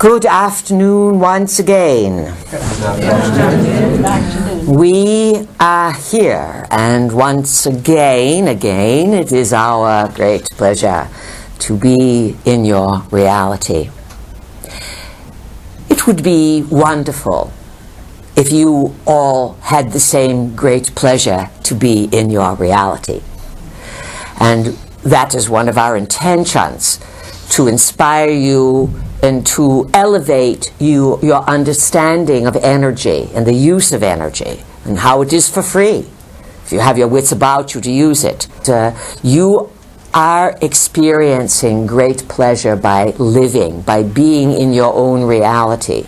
Good afternoon once again. We are here, and once again, it is our great pleasure to be in your reality. It would be wonderful if you all had the same great pleasure to be in your reality. And that is one of our intentions, to inspire you and to elevate your understanding of energy and the use of energy and how it is for free. If you have your wits about you to use it. You are experiencing great pleasure by living, by being in your own reality.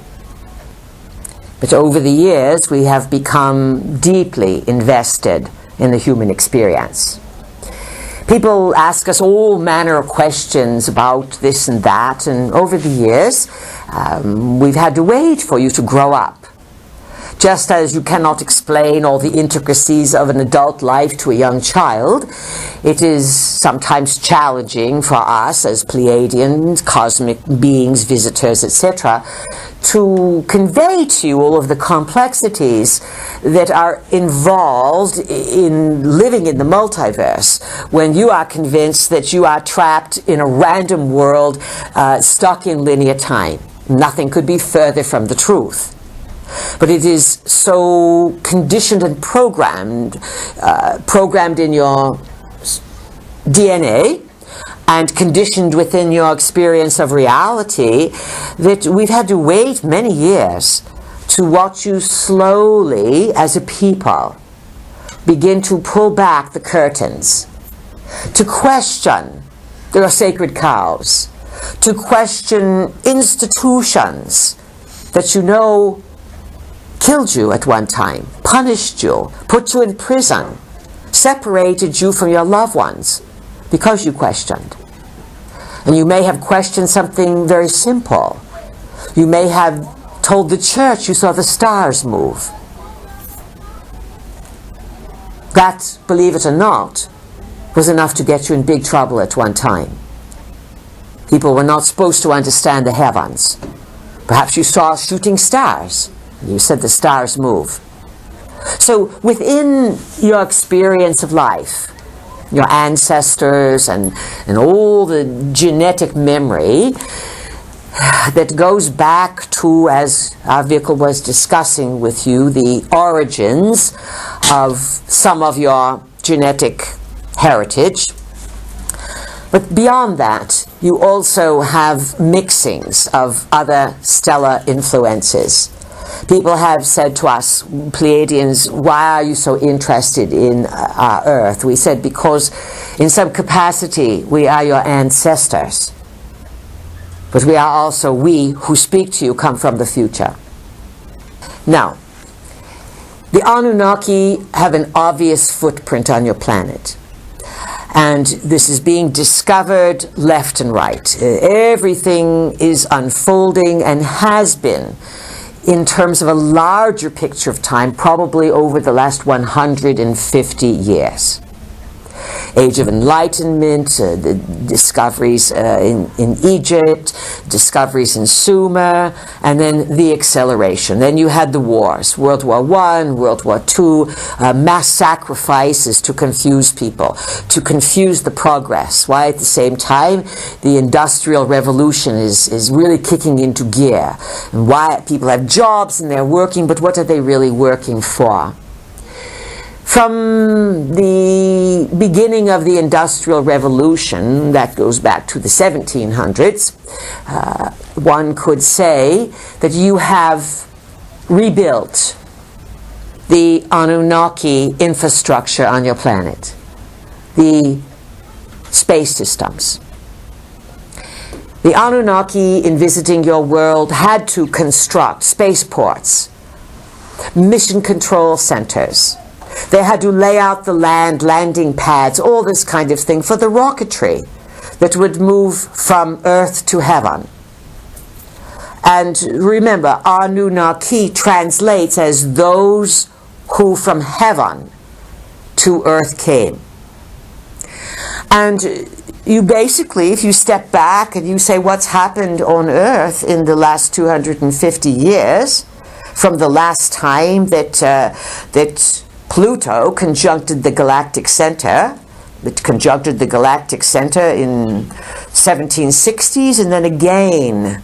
But over the years, we have become deeply invested in the human experience. People ask us all manner of questions about this and that, and over the years, we've had to wait for you to grow up. Just as you cannot explain all the intricacies of an adult life to a young child, it is sometimes challenging for us as Pleiadians, cosmic beings, visitors, etc., to convey to you all of the complexities that are involved in living in the multiverse when you are convinced that you are trapped in a random world stuck in linear time. Nothing could be further from the truth. But it is so conditioned and programmed in your DNA and conditioned within your experience of reality that we've had to wait many years to watch you slowly, as a people, begin to pull back the curtains, to question your sacred cows, to question institutions that you know killed you at one time, punished you, put you in prison, separated you from your loved ones because you questioned. And you may have questioned something very simple. You may have told the church you saw the stars move. That, believe it or not, was enough to get you in big trouble at one time. People were not supposed to understand the heavens. Perhaps you saw shooting stars. You said the stars move. So within your experience of life, your ancestors and all the genetic memory that goes back to, as our vehicle was discussing with you, the origins of some of your genetic heritage. But beyond that, you also have mixings of other stellar influences. People have said to us, Pleiadians, why are you so interested in our Earth? We said, because in some capacity we are your ancestors. But we are also, we who speak to you come from the future. Now, the Anunnaki have an obvious footprint on your planet. And this is being discovered left and right. Everything is unfolding and has been, in terms of a larger picture of time, probably over the last 150 years. Age of Enlightenment, the discoveries in Egypt, discoveries in Sumer, and then the acceleration. Then you had the wars, World War I, World War II, mass sacrifices to confuse people, to confuse the progress. Why at the same time the Industrial Revolution is really kicking into gear. And why people have jobs and they're working, but what are they really working for? From the beginning of the Industrial Revolution, that goes back to the 1700s, one could say that you have rebuilt the Anunnaki infrastructure on your planet, the space systems. The Anunnaki, in visiting your world, had to construct spaceports, mission control centers. They had to lay out the land, landing pads, all this kind of thing for the rocketry that would move from Earth to heaven. And remember, Anunnaki translates as those who from heaven to Earth came. And you basically, if you step back and you say what's happened on Earth in the last 250 years, from the last time that Pluto conjuncted the galactic center, it conjuncted the galactic center in 1760s and then again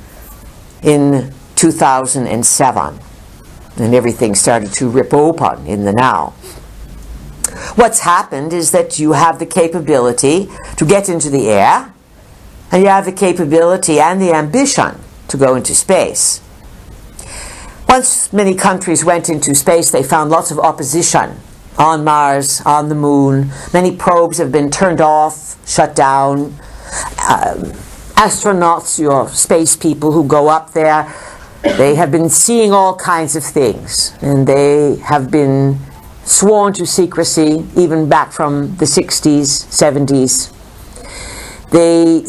in 2007. And everything started to rip open in the now. What's happened is that you have the capability to get into the air, and you have the capability and the ambition to go into space. Once many countries went into space, they found lots of opposition on Mars, on the moon. Many probes have been turned off, shut down. Astronauts, your space people who go up there, they have been seeing all kinds of things, and they have been sworn to secrecy, even back from the 60s, 70s.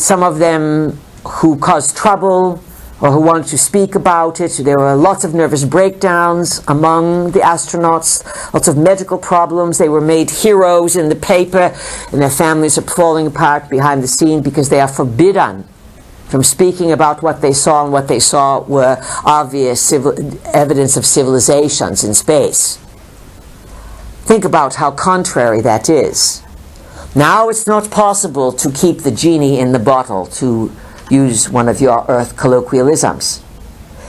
Some of them who caused trouble or who wanted to speak about it, there were lots of nervous breakdowns among the astronauts, lots of medical problems. They were made heroes in the paper, and their families are falling apart behind the scene because they are forbidden from speaking about what they saw, and what they saw were obvious evidence of civilizations in space. Think about how contrary that is. Now it's not possible to keep the genie in the bottle, to use one of your Earth colloquialisms.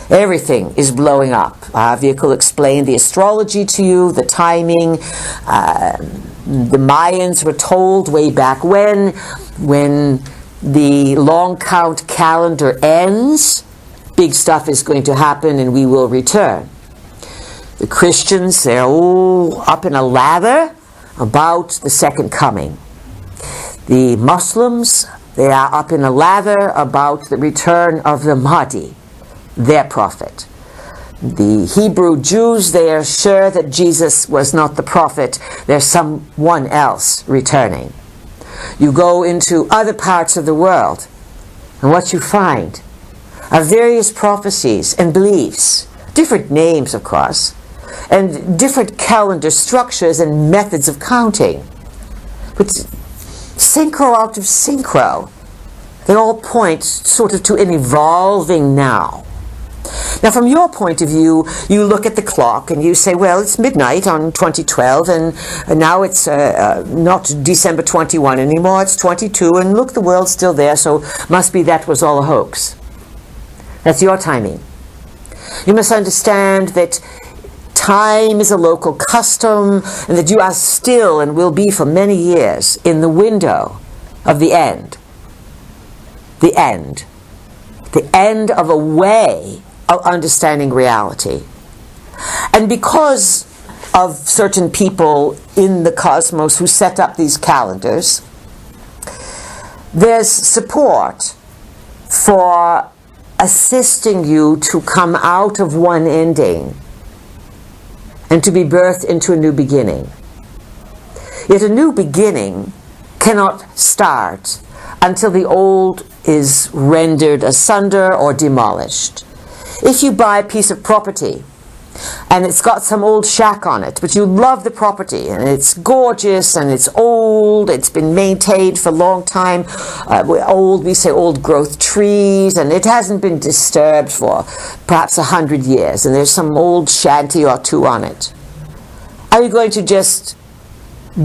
Everything is blowing up. Our vehicle explained the astrology to you, the timing. The Mayans were told way back when the long count calendar ends, big stuff is going to happen and we will return. The Christians, they're all up in a lather about the second coming. The Muslims, they are up in a lather about the return of the Mahdi, their prophet. The Hebrew Jews, they are sure that Jesus was not the prophet. There's someone else returning. You go into other parts of the world, and what you find are various prophecies and beliefs, different names, of course, and different calendar structures and methods of counting. But synchro out of synchro, they all point sort of to an evolving now. Now, from your point of view, you look at the clock and you say, well, it's midnight on 2012, and now it's not December 21 anymore, it's 22, and look, the world's still there, so must be that was all a hoax. That's your timing. You must understand that time is a local custom, and that you are still and will be for many years in the window of the end. The end. The end of a way of understanding reality. And because of certain people in the cosmos who set up these calendars, there's support for assisting you to come out of one ending and to be birthed into a new beginning. Yet a new beginning cannot start until the old is rendered asunder or demolished. If you buy a piece of property and it's got some old shack on it, but you love the property and it's gorgeous and it's old, it's been maintained for a long time, we say old growth trees, and it hasn't been disturbed for perhaps 100 years, and there's some old shanty or two on it. Are you going to just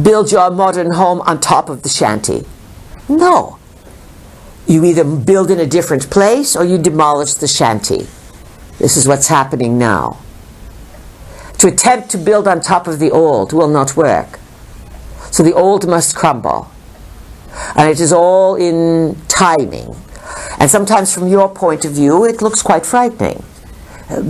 build your modern home on top of the shanty? No. You either build in a different place or you demolish the shanty. This is what's happening now. To attempt to build on top of the old will not work. So the old must crumble. And it is all in timing. And sometimes from your point of view, it looks quite frightening.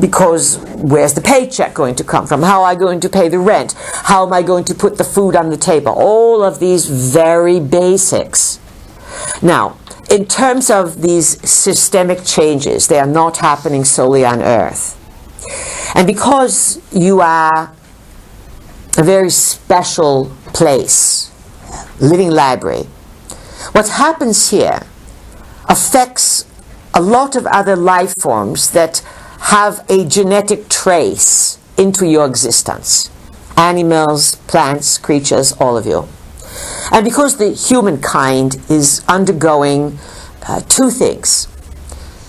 Because where's the paycheck going to come from? How am I going to pay the rent? How am I going to put the food on the table? All of these very basics. Now, in terms of these systemic changes, they are not happening solely on Earth. And because you are a very special place, living library, what happens here affects a lot of other life forms that have a genetic trace into your existence. Animals, plants, creatures, all of you. And because the humankind is undergoing two things.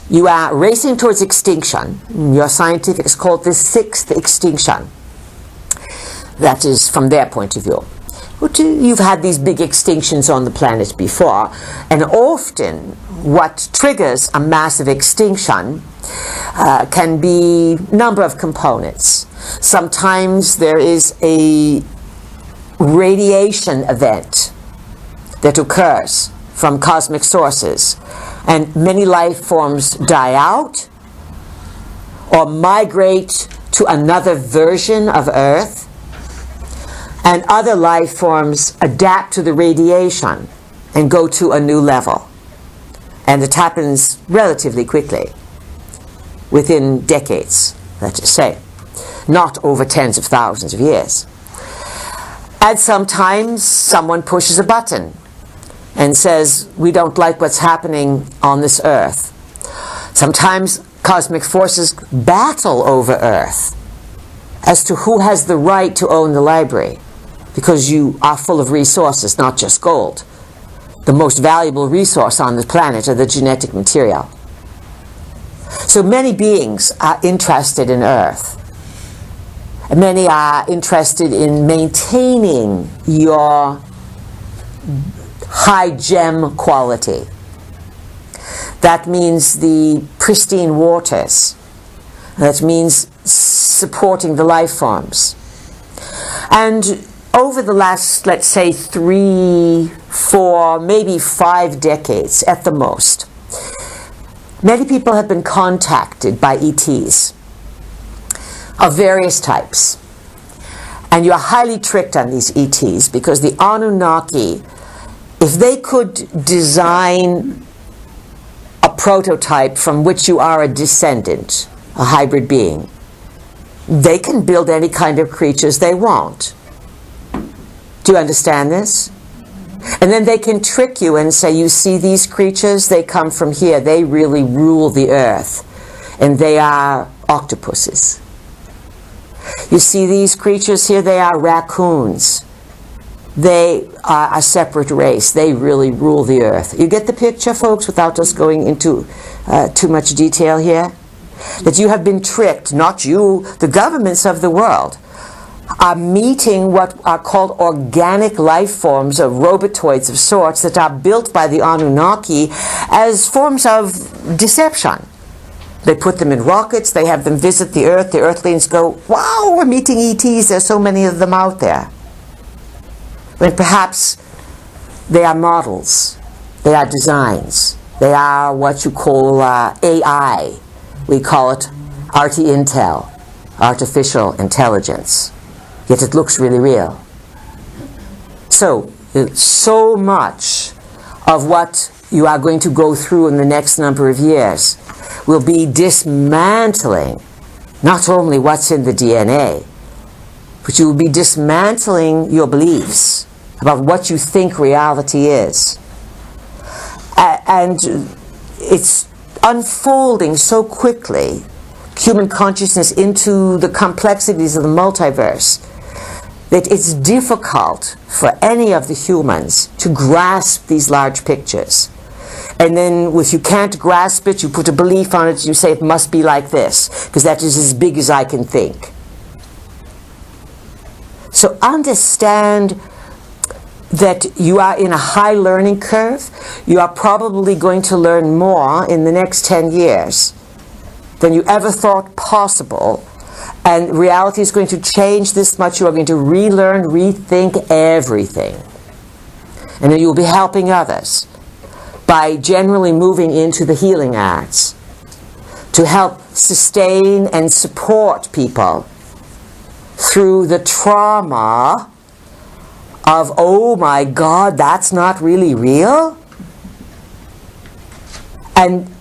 You are racing towards extinction. Your scientifics call this sixth extinction. That is from their point of view. You've had these big extinctions on the planet before, and often what triggers a massive extinction can be a number of components. Sometimes there is a radiation event that occurs from cosmic sources, and many life forms die out or migrate to another version of Earth, and other life forms adapt to the radiation and go to a new level. And it happens relatively quickly, within decades, let's just say, not over tens of thousands of years. And sometimes someone pushes a button and says, we don't like what's happening on this Earth. Sometimes cosmic forces battle over Earth as to who has the right to own the library, because you are full of resources, not just gold. The most valuable resource on the planet are the genetic material. So many beings are interested in Earth. Many are interested in maintaining your high gem quality. That means the pristine waters. That means supporting the life forms. And over the last, let's say, 3, 4, maybe 5 decades at the most, many people have been contacted by ETs of various types. And you're highly tricked on these ETs, because the Anunnaki, if they could design a prototype from which you are a descendant, a hybrid being, they can build any kind of creatures they want. Do you understand this? And then they can trick you and say, you see these creatures, they come from here, they really rule the Earth, and they are octopuses. You see these creatures here, they are raccoons. They are a separate race. They really rule the Earth. You get the picture, folks, without us going into too much detail here? That you have been tricked, not you, the governments of the world are meeting what are called organic life forms, of robotoids of sorts, that are built by the Anunnaki as forms of deception. They put them in rockets, they have them visit the Earth, the Earthlings go, wow, we're meeting ETs, there's so many of them out there. When perhaps they are models, they are designs, they are what you call AI. We call it RT-Intel, artificial intelligence. Yet it looks really real. So much of what you are going to go through in the next number of years will be dismantling not only what's in the DNA, but you will be dismantling your beliefs about what you think reality is. And it's unfolding so quickly, human consciousness, into the complexities of the multiverse, that it's difficult for any of the humans to grasp these large pictures. And then if you can't grasp it, you put a belief on it, and you say it must be like this, because that is as big as I can think. So understand that you are in a high learning curve. You are probably going to learn more in the next 10 years than you ever thought possible. And reality is going to change this much. You are going to relearn, rethink everything. And then you'll be helping others by generally moving into the healing arts to help sustain and support people through the trauma of, oh my God, that's not really real? And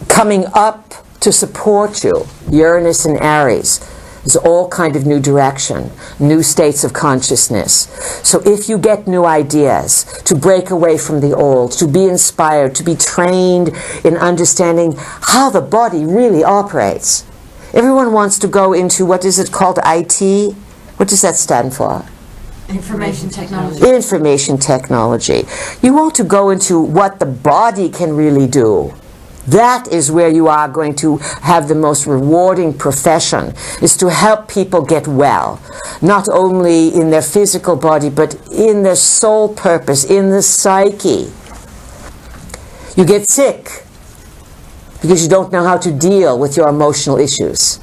coming up to support you, Uranus and Aries, is all kind of new direction, new states of consciousness. So if you get new ideas, to break away from the old, to be inspired, to be trained in understanding how the body really operates. Everyone wants to go into, what is it called, IT? What does that stand for? Information technology. Information technology. You want to go into what the body can really do. That is where you are going to have the most rewarding profession, is to help people get well. Not only in their physical body, but in their soul purpose, in the psyche. You get sick because you don't know how to deal with your emotional issues.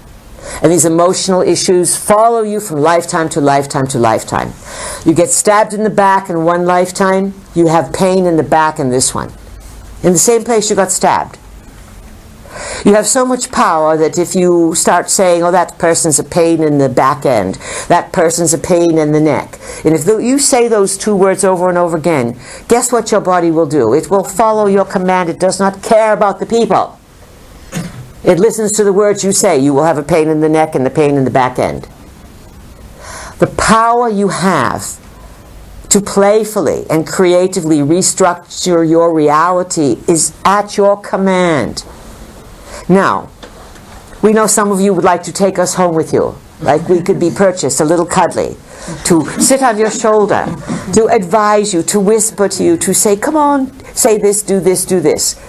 And these emotional issues follow you from lifetime to lifetime to lifetime. You get stabbed in the back in one lifetime, you have pain in the back in this one. In the same place you got stabbed. You have so much power that if you start saying, oh, that person's a pain in the back end, that person's a pain in the neck, and if you say those two words over and over again, guess what your body will do? It will follow your command. It does not care about the people. It listens to the words you say. You will have a pain in the neck and the pain in the back end. The power you have to playfully and creatively restructure your reality is at your command. Now, we know some of you would like to take us home with you. Like we could be purchased, a little cuddly, to sit on your shoulder, to advise you, to whisper to you, to say, come on, say this, do this, do this.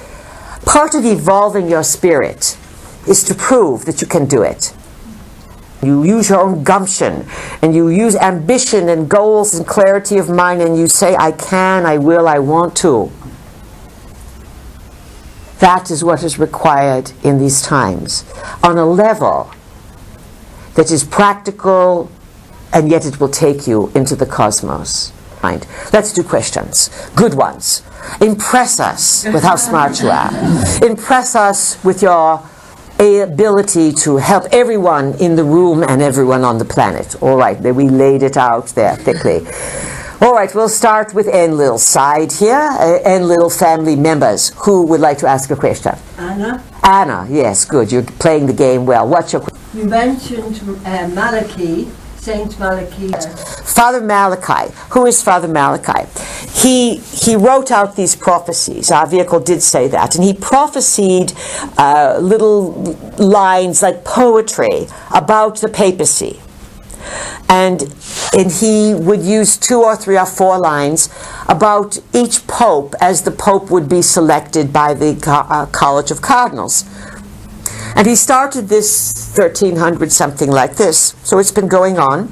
Part of evolving your spirit is to prove that you can do it. You use your own gumption, and you use ambition and goals and clarity of mind, and you say, I can, I will, I want to. That is what is required in these times, on a level that is practical, and yet it will take you into the cosmos. Right. Let's do questions. Good ones. Impress us with how smart you are. Impress us with your ability to help everyone in the room and everyone on the planet. All right, we laid it out there thickly. All right, we'll start with N little side here. N little family members. Who would like to ask a question? Anna? Anna, yes, good. You're playing the game well. What's your question? You mentioned Malachi, Saint Malachi. Father Malachi. Who is Father Malachi? He wrote out these prophecies. Our vehicle did say that. And he prophesied little lines like poetry about the papacy. And he would use 2 or 3 or 4 lines about each pope as the pope would be selected by the College of Cardinals. And he started this 1300, something like this. So it's been going on.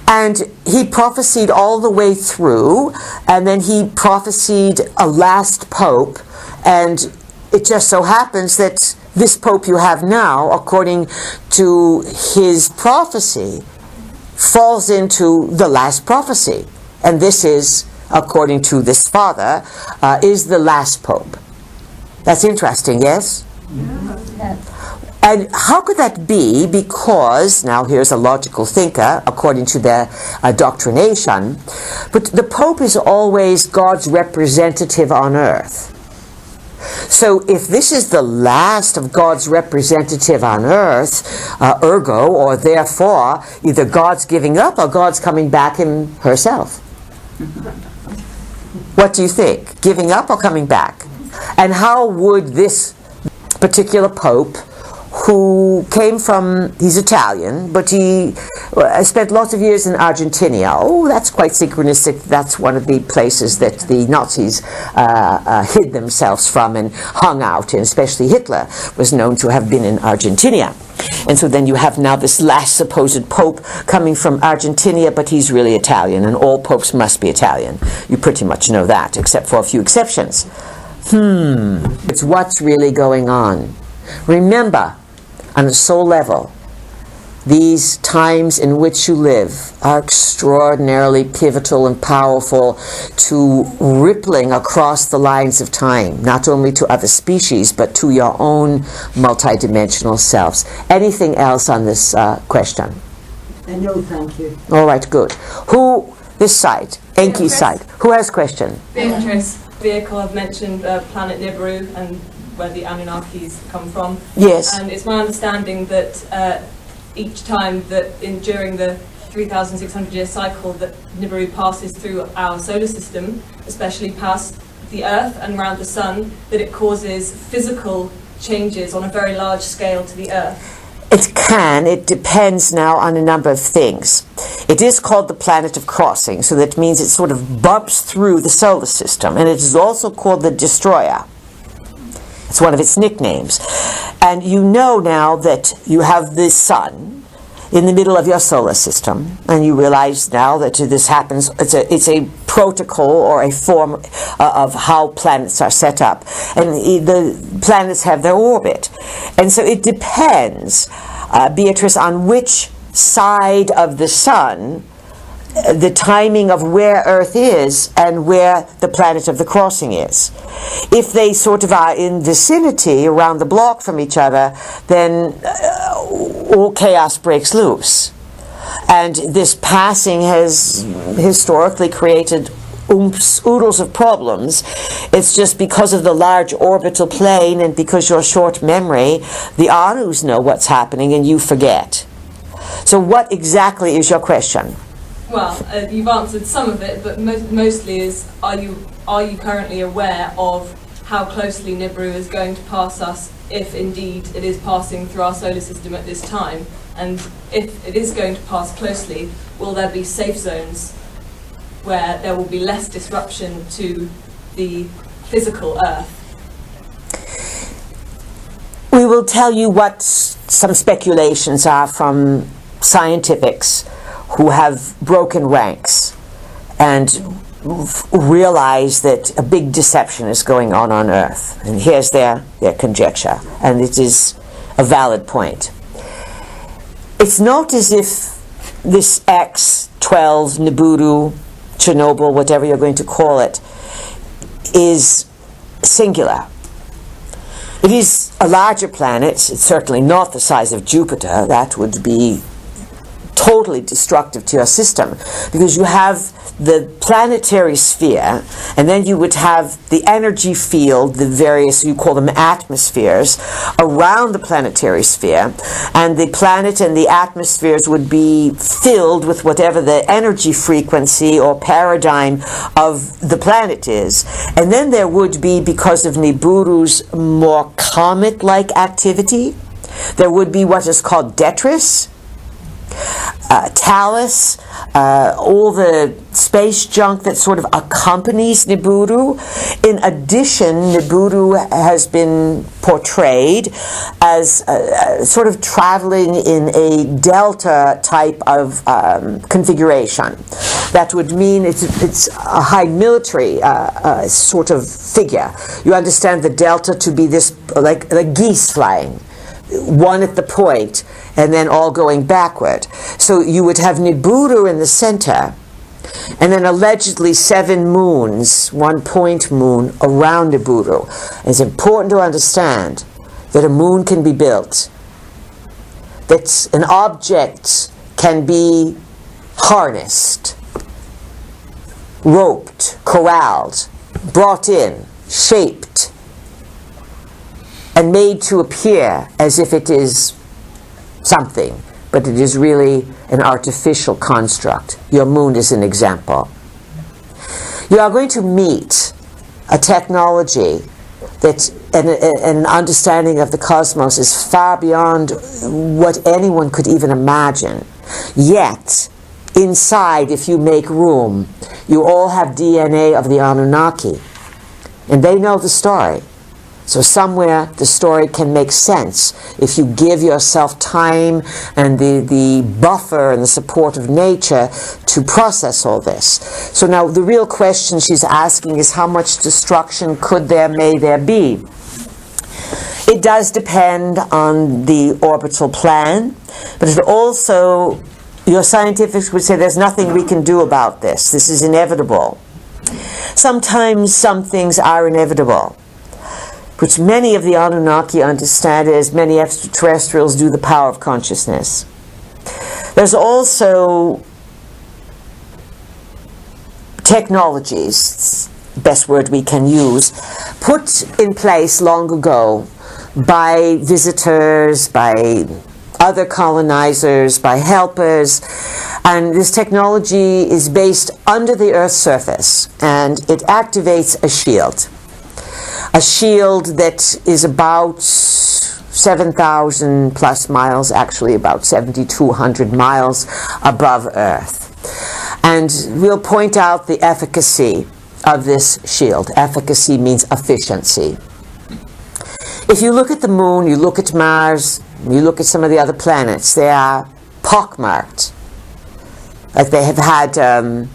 And he prophesied all the way through. And then he prophesied a last pope. And it just so happens that this pope you have now, according to his prophecy, falls into the last prophecy. And this is, according to this father, is the last pope. That's interesting, yes? Yeah. And how could that be? Because, now here's a logical thinker, according to their doctrination, but the Pope is always God's representative on earth. So if this is the last of God's representative on earth, ergo, or therefore, either God's giving up or God's coming back in herself. What do you think? Giving up or coming back? And how would this particular Pope, who came from, he's Italian, but he spent lots of years in Argentina. Oh, that's quite synchronistic. That's one of the places that the Nazis hid themselves from and hung out in. Especially Hitler was known to have been in Argentina. And so then you have now this last supposed Pope coming from Argentina, but he's really Italian, and all popes must be Italian. You pretty much know that, except for a few exceptions. It's what's really going on. Remember, on a soul level, these times in which you live are extraordinarily pivotal and powerful to rippling across the lines of time, not only to other species, but to your own multidimensional selves. Anything else on this question? No, thank you. All right, good. Who, this side, Enki side, who has question? Beatrice, vehicle, I've mentioned planet Nibiru and where the Anunnakis come from. Yes. And it's my understanding that each time that during the 3,600-year cycle that Nibiru passes through our solar system, especially past the Earth and around the Sun, that it causes physical changes on a very large scale to the Earth. It can. It depends now on a number of things. It is called the planet of crossing, so that means it sort of bumps through the solar system, and it is also called the destroyer. It's one of its nicknames. And you know now that you have the sun in the middle of your solar system, and you realize now that this happens, it's a protocol or a form of how planets are set up. And the planets have their orbit. And so it depends, Beatrice, on which side of the sun, the timing of where Earth is and where the planet of the crossing is. If they sort of are in vicinity around the block from each other, then all chaos breaks loose. And this passing has historically created oodles of problems. It's just because of the large orbital plane and because your short memory, the Anus know what's happening and you forget. So what exactly is your question? Well, you've answered some of it, but mostly is, are you currently aware of how closely Nibiru is going to pass us, if indeed it is passing through our solar system at this time? And if it is going to pass closely, will there be safe zones where there will be less disruption to the physical Earth? We will tell you what some speculations are from scientifics who have broken ranks and realize that a big deception is going on Earth. And here's their conjecture, and it is a valid point. It's not as if this X12, Nibiru, Chernobyl, whatever you're going to call it, is singular. It is a larger planet. It's certainly not the size of Jupiter. That would be totally destructive to your system, because you have the planetary sphere, and then you would have the energy field, the various, you call them atmospheres, around the planetary sphere, and the planet and the atmospheres would be filled with whatever the energy frequency or paradigm of the planet is. And then there would be, because of Nibiru's more comet-like activity, there would be what is called detritus, Talus, all the space junk that sort of accompanies Nibiru. In addition, Nibiru has been portrayed as sort of traveling in a delta type of configuration. That would mean it's a high military sort of figure. You understand the delta to be this, like geese flying, one at the point, and then all going backward. So you would have Nibiru in the center, and then allegedly 7 moons, 1 point moon, around Nibiru. It's important to understand that a moon can be built, that an object can be harnessed, roped, corralled, brought in, shaped, and made to appear as if it is something, but it is really an artificial construct. Your moon is an example. You are going to meet a technology that, and an understanding of the cosmos is far beyond what anyone could even imagine. Yet, inside, if you make room, you all have DNA of the Anunnaki, and they know the story. So somewhere the story can make sense if you give yourself time and the buffer and the support of nature to process all this. So now the real question she's asking is, how much destruction may there be? It does depend on the orbital plan, but it also, your scientifics would say there's nothing we can do about this. This is inevitable. Sometimes some things are inevitable, which many of the Anunnaki understand as many extraterrestrials do the power of consciousness. There's also technologies, best word we can use, put in place long ago by visitors, by other colonizers, by helpers, and this technology is based under the Earth's surface, and it activates a shield. a shield that is about 7,000 plus miles, actually about 7,200 miles above Earth. And we'll point out the efficacy of this shield. Efficacy means efficiency. If you look at the moon, you look at Mars, you look at some of the other planets, they are pockmarked. Like they have had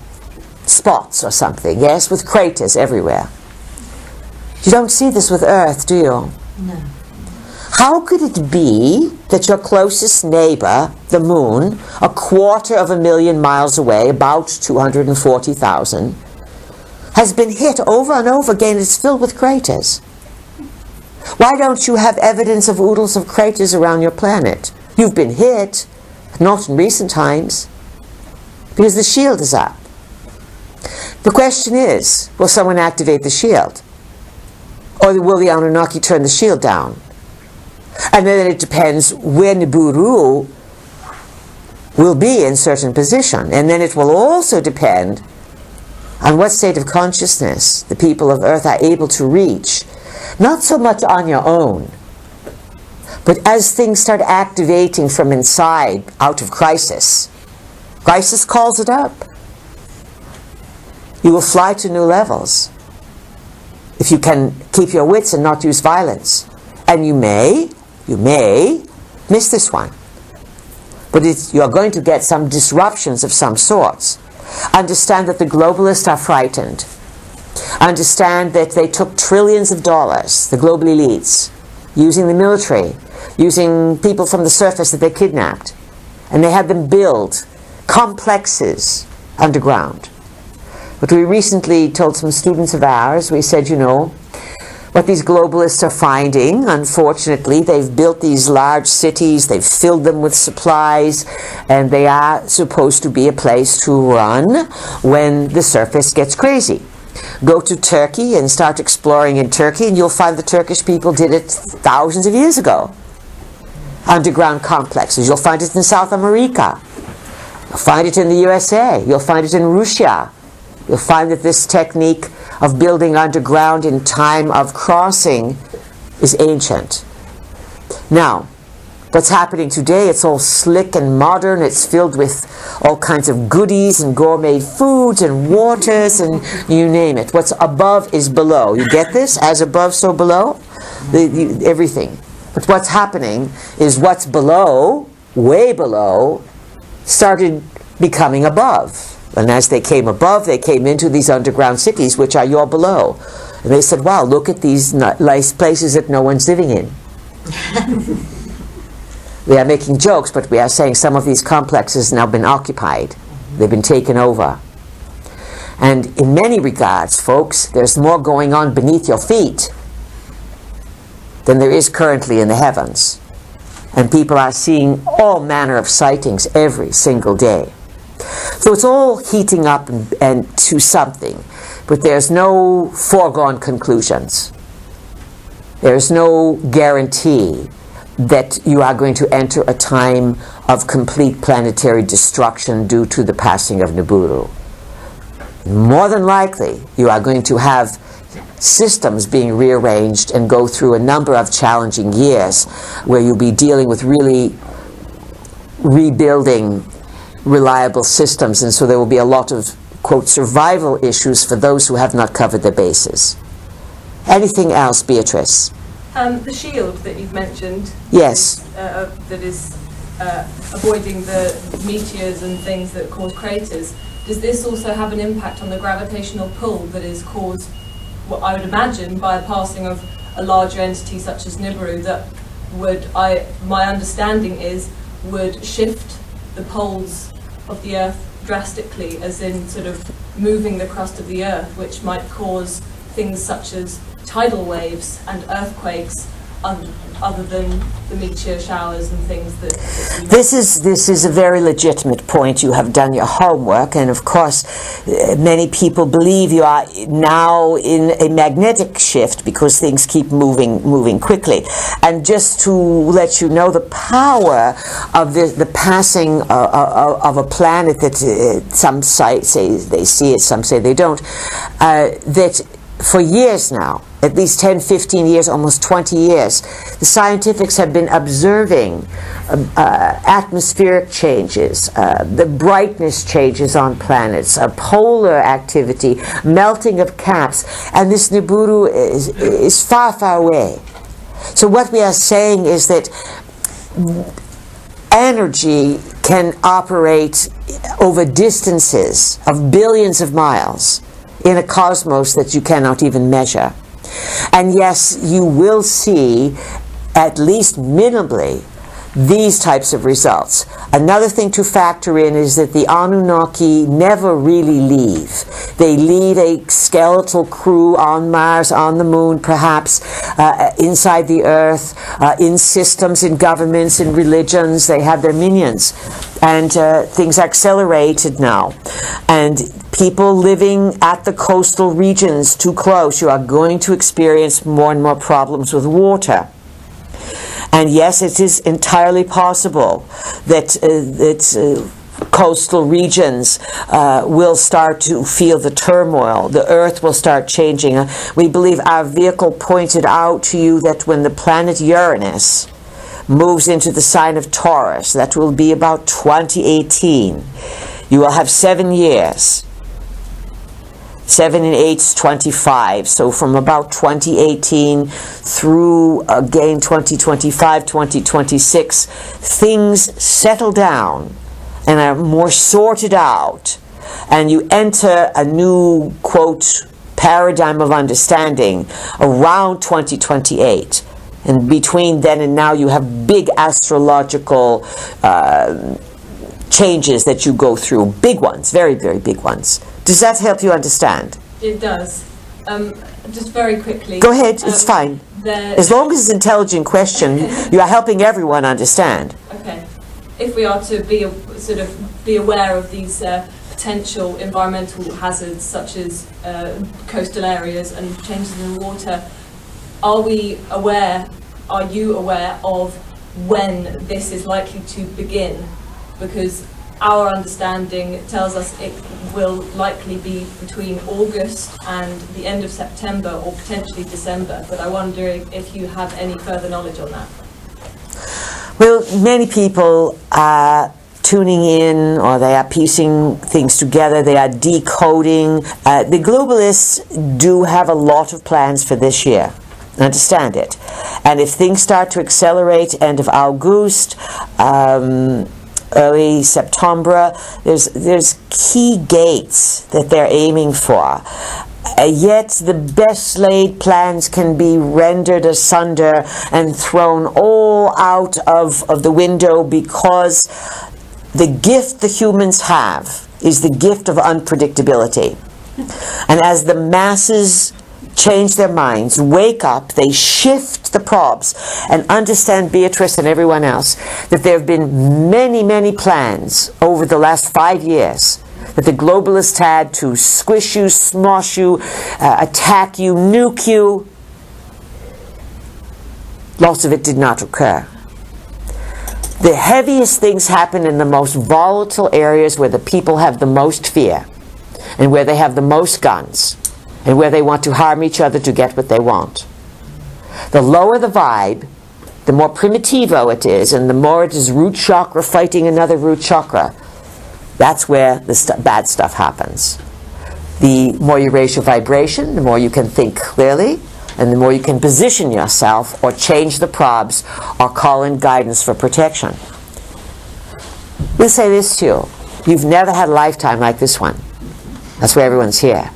spots or something, yes, with craters everywhere. You don't see this with Earth, do you? No. How could it be that your closest neighbor, the moon, 250,000 miles away, about 240,000, has been hit over and over again? It's filled with craters. Why don't you have evidence of oodles of craters around your planet? You've been hit, not in recent times, because the shield is up. The question is, will someone activate the shield? Or will the Anunnaki turn the shield down? And then it depends where Nibiru will be in certain position. And then it will also depend on what state of consciousness the people of Earth are able to reach. Not so much on your own, but as things start activating from inside, out of crisis. Crisis calls it up. You will fly to new levels if you can keep your wits and not use violence. And you may miss this one. But you are going to get some disruptions of some sorts. Understand that the globalists are frightened. Understand that they took trillions of dollars, the global elites, using the military, using people from the surface that they kidnapped. And they had them build complexes underground. But we recently told some students of ours, we said, what these globalists are finding, unfortunately, they've built these large cities, they've filled them with supplies, and they are supposed to be a place to run when the surface gets crazy. Go to Turkey and start exploring in Turkey, and you'll find the Turkish people did it thousands of years ago. Underground complexes. You'll find it in South America. You'll find it in the USA. You'll find it in Russia. You'll find that this technique of building underground in time of crossing is ancient. Now, what's happening today, it's all slick and modern. It's filled with all kinds of goodies and gourmet foods and waters and you name it. What's above is below. You get this? As above, so below? Everything. But what's happening is what's below, way below, started becoming above. And as they came above, they came into these underground cities, which are your below. And they said, wow, look at these nice places that no one's living in. We are making jokes, but we are saying some of these complexes have now been occupied. They've been taken over. And in many regards, folks, there's more going on beneath your feet than there is currently in the heavens. And people are seeing all manner of sightings every single day. So it's all heating up and to something, but there's no foregone conclusions. There's no guarantee that you are going to enter a time of complete planetary destruction due to the passing of Nibiru. More than likely, you are going to have systems being rearranged and go through a number of challenging years where you'll be dealing with really rebuilding reliable systems, and so there will be a lot of, quote, survival issues for those who have not covered their bases. Anything else, Beatrice? The shield that you've mentioned. Yes. That is avoiding the meteors and things that cause craters. Does this also have an impact on the gravitational pull that is caused, what I would imagine, by a passing of a larger entity such as Nibiru that my understanding is, would shift the poles of the Earth drastically, as in sort of moving the crust of the Earth, which might cause things such as tidal waves and earthquakes, other than the meteor showers and things that This is a very legitimate point. You have done your homework, and of course many people believe you are now in a magnetic shift because things keep moving quickly. And just to let you know the power of the passing of a planet that some say they see it, some say they don't, that for years now at least 10, 15 years, almost 20 years, the scientifics have been observing atmospheric changes, the brightness changes on planets, polar activity, melting of caps, and this Nibiru is far, far away. So what we are saying is that energy can operate over distances of billions of miles in a cosmos that you cannot even measure. And yes, you will see, at least minimally, these types of results. Another thing to factor in is that the Anunnaki never really leave. They leave a skeletal crew on Mars, on the moon perhaps, inside the Earth, in systems, in governments, in religions. They have their minions. And things are accelerated now. And people living at the coastal regions too close, you are going to experience more and more problems with water. And yes, it is entirely possible that coastal regions will start to feel the turmoil. The Earth will start changing. We believe our vehicle pointed out to you that when the planet Uranus moves into the sign of Taurus, that will be about 2018. You will have 7 years. 7 and 8 is 25. So from about 2018 through again 2025, 2026, things settle down and are more sorted out. And you enter a new, quote, paradigm of understanding around 2028. And between then and now, you have big astrological changes that you go through. Big ones, very, very big ones. Does that help you understand? It does. Just very quickly. Go ahead, it's fine. As long as it's an intelligent question, you are helping everyone understand. Okay. If we are to be be aware of these potential environmental hazards, such as coastal areas and changes in the water, are you aware of when this is likely to begin? Because our understanding tells us it will likely be between August and the end of September or potentially December, but I wonder if you have any further knowledge on that. Well, many people are tuning in, or they are piecing things together, they are decoding. The globalists do have a lot of plans for this year. Understand it. And if things start to accelerate end of August, early September, there's key gates that they're aiming for. Yet the best laid plans can be rendered asunder and thrown all out of the window, because the gift the humans have is the gift of unpredictability. And as the masses change their minds, wake up, they shift the probes, and understand, Beatrice and everyone else, that there have been many, many plans over the last 5 years that the globalists had to squish you, smosh you, attack you, nuke you. Lots of it did not occur. The heaviest things happen in the most volatile areas, where the people have the most fear and where they have the most guns, and where they want to harm each other to get what they want. The lower the vibe, the more primitivo it is, and the more it is root chakra fighting another root chakra. That's where the bad stuff happens. The more you raise your vibration, the more you can think clearly, and the more you can position yourself or change the probes or call in guidance for protection. We'll say this to you. You've never had a lifetime like this one. That's why everyone's here.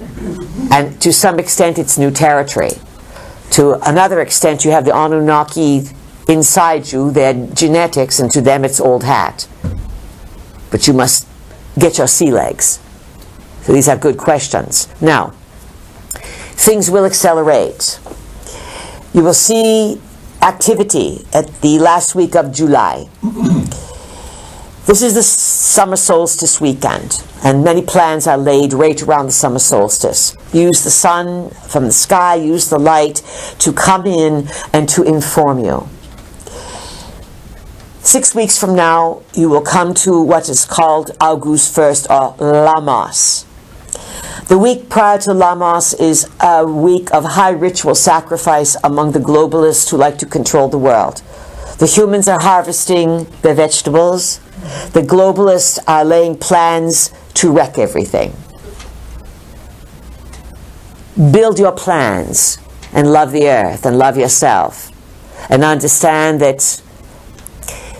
And to some extent, it's new territory. To another extent, you have the Anunnaki inside you, their genetics, and to them it's old hat. But you must get your sea legs. So these are good questions. Now, things will accelerate. You will see activity at the last week of July. This is the summer solstice weekend, and many plans are laid right around the summer solstice. Use the sun from the sky, use the light to come in and to inform you. 6 weeks from now, you will come to what is called August 1st, or Lamos. The week prior to Lamos is a week of high ritual sacrifice among the globalists who like to control the world. The humans are harvesting their vegetables. The globalists are laying plans to wreck everything. Build your plans and love the earth and love yourself, and understand that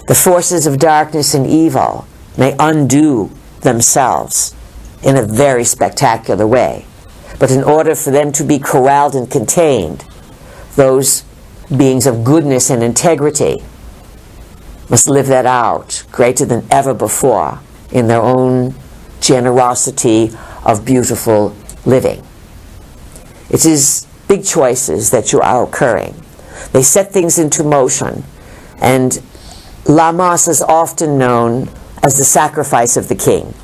the forces of darkness and evil may undo themselves in a very spectacular way. But in order for them to be corralled and contained, those beings of goodness and integrity must live that out greater than ever before in their own generosity of beautiful living. It is big choices that are occurring. They set things into motion, and Lamos is often known as the sacrifice of the king.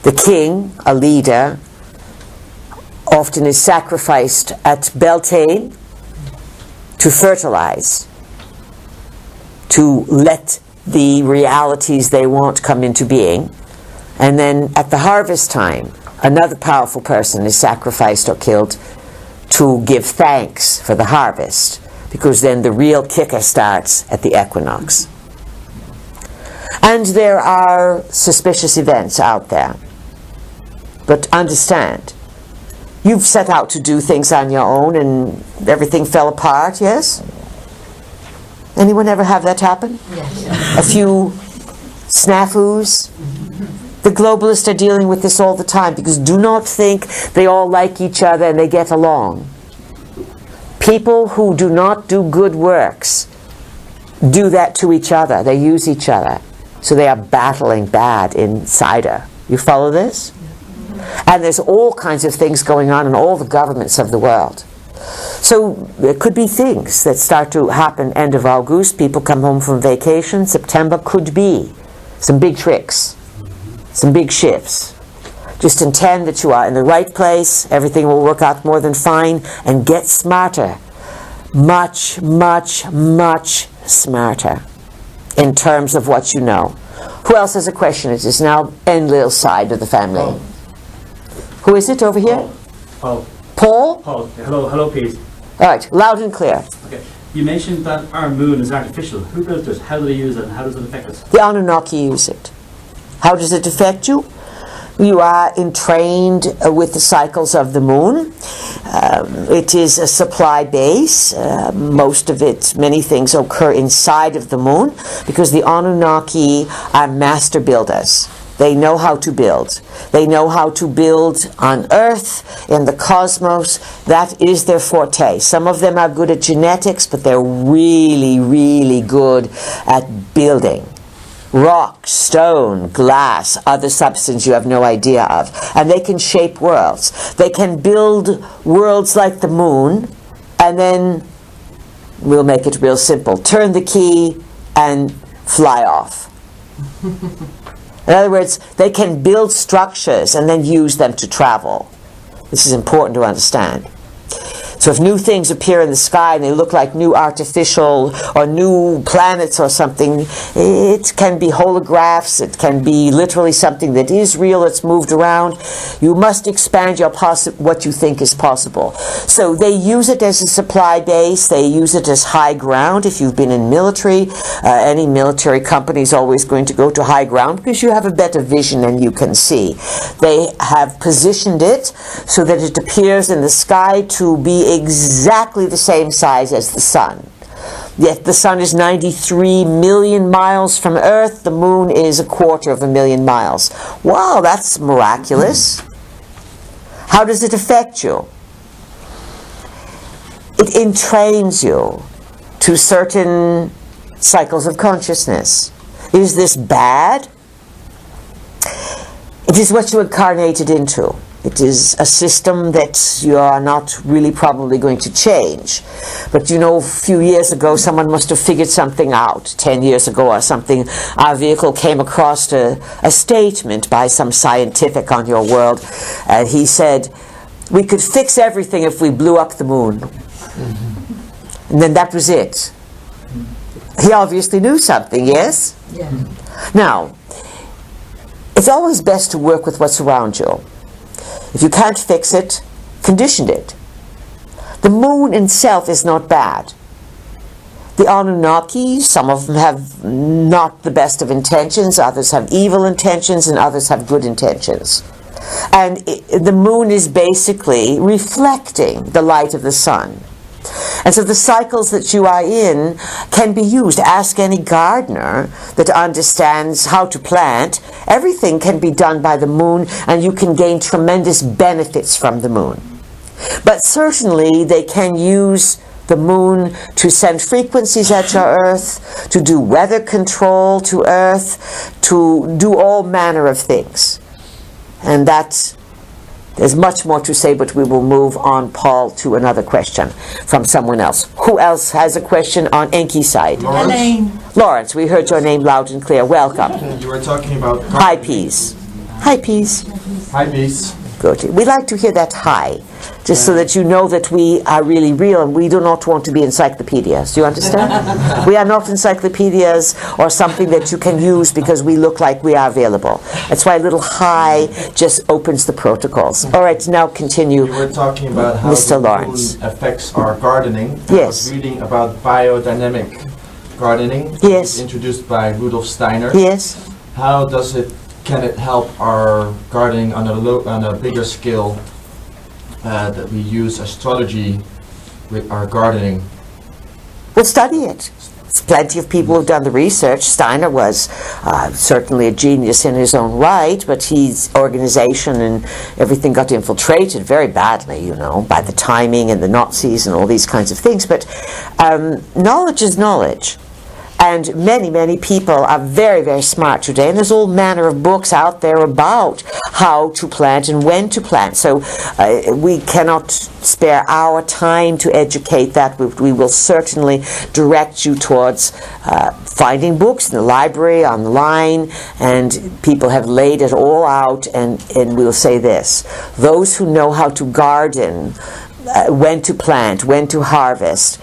The king, a leader, often is sacrificed at Beltane to fertilize, to let the realities they want come into being. And then at the harvest time, another powerful person is sacrificed or killed to give thanks for the harvest, because then the real kicker starts at the equinox. And there are suspicious events out there. But understand, you've set out to do things on your own and everything fell apart, yes? Anyone ever have that happen? Yes. A few snafus? The globalists are dealing with this all the time, because do not think they all like each other and they get along. People who do not do good works do that to each other. They use each other. So they are battling bad inside her. You follow this? And there's all kinds of things going on in all the governments of the world. So there could be things that start to happen end of August. People come home from vacation. September could be some big tricks, some big shifts. Just intend that you are in the right place. Everything will work out more than fine. And get smarter. Much, much, much smarter in terms of what you know. Who else has a question? It is now Enlil's side of the family. Paul. Who is it over here? Paul. Paul? Paul. Hello, Pete. All right, loud and clear. Okay. You mentioned that our moon is artificial. Who built it? How do they use it? And how does it affect us? The Anunnaki use it. How does it affect you? You are entrained with the cycles of the moon. It is a supply base. Most of it, many things occur inside of the moon, because the Anunnaki are master builders. They know how to build. They know how to build on Earth, in the cosmos. That is their forte. Some of them are good at genetics, but they're really, really good at building. Rock, stone, glass, other substance you have no idea of. And they can shape worlds. They can build worlds like the moon, and then, we'll make it real simple, turn the key and fly off. In other words, they can build structures and then use them to travel. This is important to understand. So if new things appear in the sky and they look like new artificial or new planets or something, it can be holographs, it can be literally something that is real, it's moved around. You must expand your what you think is possible. So they use it as a supply base, they use it as high ground. If you've been in military, any military company is always going to go to high ground because you have a better vision and you can see. They have positioned it so that it appears in the sky to be exactly the same size as the sun. Yet the sun is 93 million miles from Earth, the moon is 250,000 miles. Wow, that's miraculous. How does it affect you? It entrains you to certain cycles of consciousness. Is this bad? It is what you incarnated into. It is a system that you are not really probably going to change. But you know, a few years ago, someone must have figured something out. 10 years ago or something, our vehicle came across a statement by some scientific on your world. And he said, we could fix everything if we blew up the moon. And then that was it. He obviously knew something, yes? Yeah. Now, it's always best to work with what's around you. If you can't fix it, condition it. The moon itself is not bad. The Anunnaki, some of them have not the best of intentions, others have evil intentions, and others have good intentions. And the moon is basically reflecting the light of the sun. And so the cycles that you are in can be used. Ask any gardener that understands how to plant. Everything can be done by the moon, and you can gain tremendous benefits from the moon. But certainly they can use the moon to send frequencies at your Earth, to do weather control to Earth, to do all manner of things. And there's much more to say, but we will move on, Paul, to another question from someone else. Who else has a question on Enki's side? Elaine. Lawrence, we heard your name loud and clear. Welcome. You were talking about... Hi, Peas. Hi, Peas. Hi, Peas. Good. We like to hear that hi, just so that you know that we are really real and we do not want to be encyclopedias. Do you understand? We are not encyclopedias or something that you can use because we look like we are available. That's why a little hi just opens the protocols. All right, now continue. You were talking about how Mr. the Lawrence. moon affects our gardening. Yes. I was reading about biodynamic gardening. Yes. Introduced by Rudolf Steiner. Yes. How can it help our gardening on a bigger scale that we use astrology with our gardening? We'll study it. There's plenty of people who've done the research. Steiner was certainly a genius in his own right, but his organization and everything got infiltrated very badly, by the timing and the Nazis and all these kinds of things. But knowledge is knowledge. And many, many people are very, very smart today. And there's all manner of books out there about how to plant and when to plant. So we cannot spare our time to educate that. We will certainly direct you towards finding books in the library, online. And people have laid it all out. And we'll say this. Those who know how to garden, when to plant, when to harvest,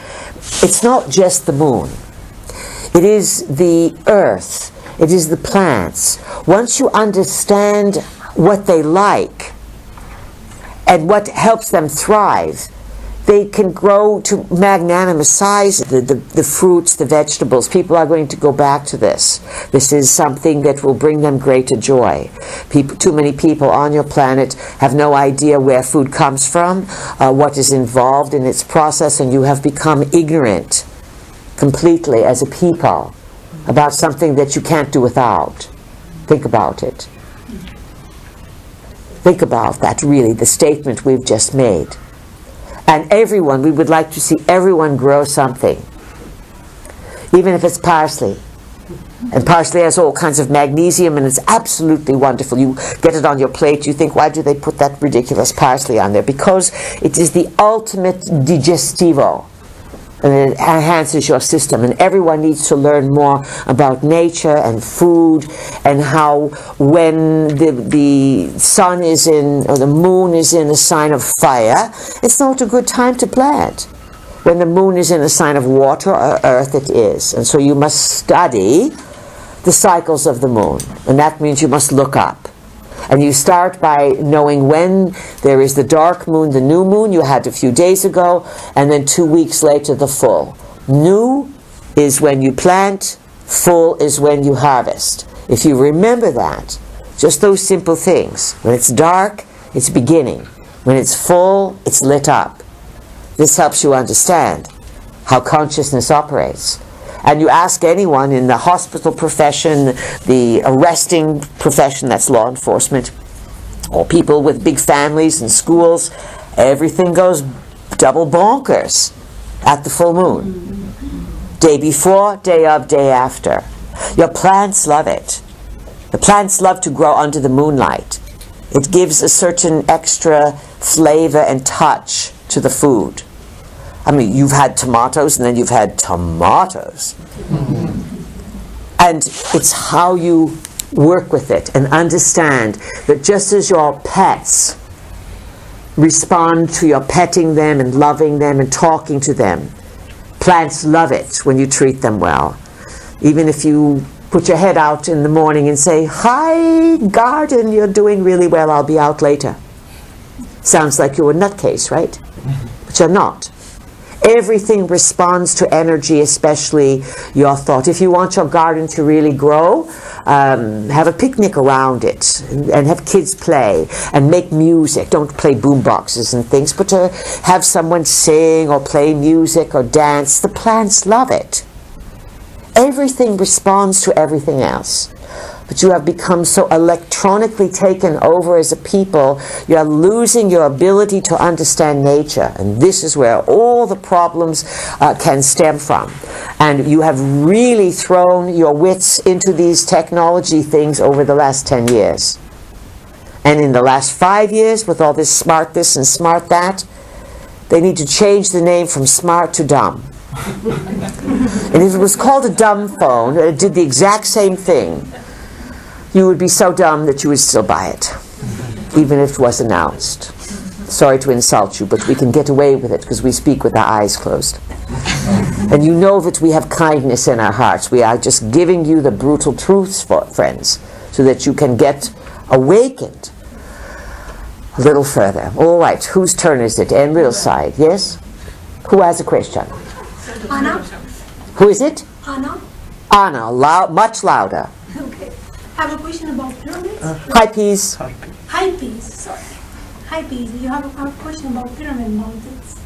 it's not just the moon. It is the earth. It is the plants. Once you understand what they like and what helps them thrive, they can grow to magnanimous size. The fruits, the vegetables, people are going to go back to this. This is something that will bring them greater joy. Too many people on your planet have no idea where food comes from, what is involved in its process, and you have become ignorant completely as a people about something that you can't do without. Think about it. Think about that, really, the statement we've just made. And everyone, we would like to see everyone grow something, even if it's parsley. And parsley has all kinds of magnesium, and it's absolutely wonderful. You get it on your plate, you think, why do they put that ridiculous parsley on there? Because it is the ultimate digestivo. And it enhances your system. And everyone needs to learn more about nature and food, and how when the sun is in, or the moon is in a sign of fire, it's not a good time to plant. When the moon is in a sign of water or earth, it is. And so you must study the cycles of the moon. And that means you must look up. And you start by knowing when there is the dark moon, the new moon you had a few days ago, and then 2 weeks later the full. New is when you plant, full is when you harvest. If you remember that, just those simple things. When it's dark, it's beginning. When it's full, it's lit up. This helps you understand how consciousness operates. And you ask anyone in the hospital profession, the arresting profession, that's law enforcement, or people with big families and schools, everything goes double bonkers at the full moon. Day before, day of, day after. Your plants love it. The plants love to grow under the moonlight. It gives a certain extra flavor and touch to the food. I mean, you've had tomatoes and then you've had tomatoes. And it's how you work with it and understand that just as your pets respond to your petting them and loving them and talking to them, plants love it when you treat them well. Even if you put your head out in the morning and say, "Hi, garden, you're doing really well, I'll be out later." Sounds like you're a nutcase, right? But you're not. Everything responds to energy, especially your thought. If you want your garden to really grow, have a picnic around it and have kids play and make music. Don't play boom boxes and things, but to have someone sing or play music or dance. The plants love it. Everything responds to everything else. But you have become so electronically taken over as a people, you are losing your ability to understand nature. And this is where all the problems can stem from. And you have really thrown your wits into these technology things over the last 10 years. And in the last 5 years, with all this smart this and smart that, they need to change the name from smart to dumb. And if it was called a dumb phone, it did the exact same thing, you would be so dumb that you would still buy it, even if it was announced. Sorry to insult you, but we can get away with it because we speak with our eyes closed. And you know that we have kindness in our hearts. We are just giving you the brutal truths, friends, so that you can get awakened a little further. All right, whose turn is it? Enril's side, yes? Who has a question? Anna. Who is it? Anna. Anna, much louder. Okay. I have a question about pyramids. Hi, peas. High peas, sorry. High peas. You have a question about pyramid mountains.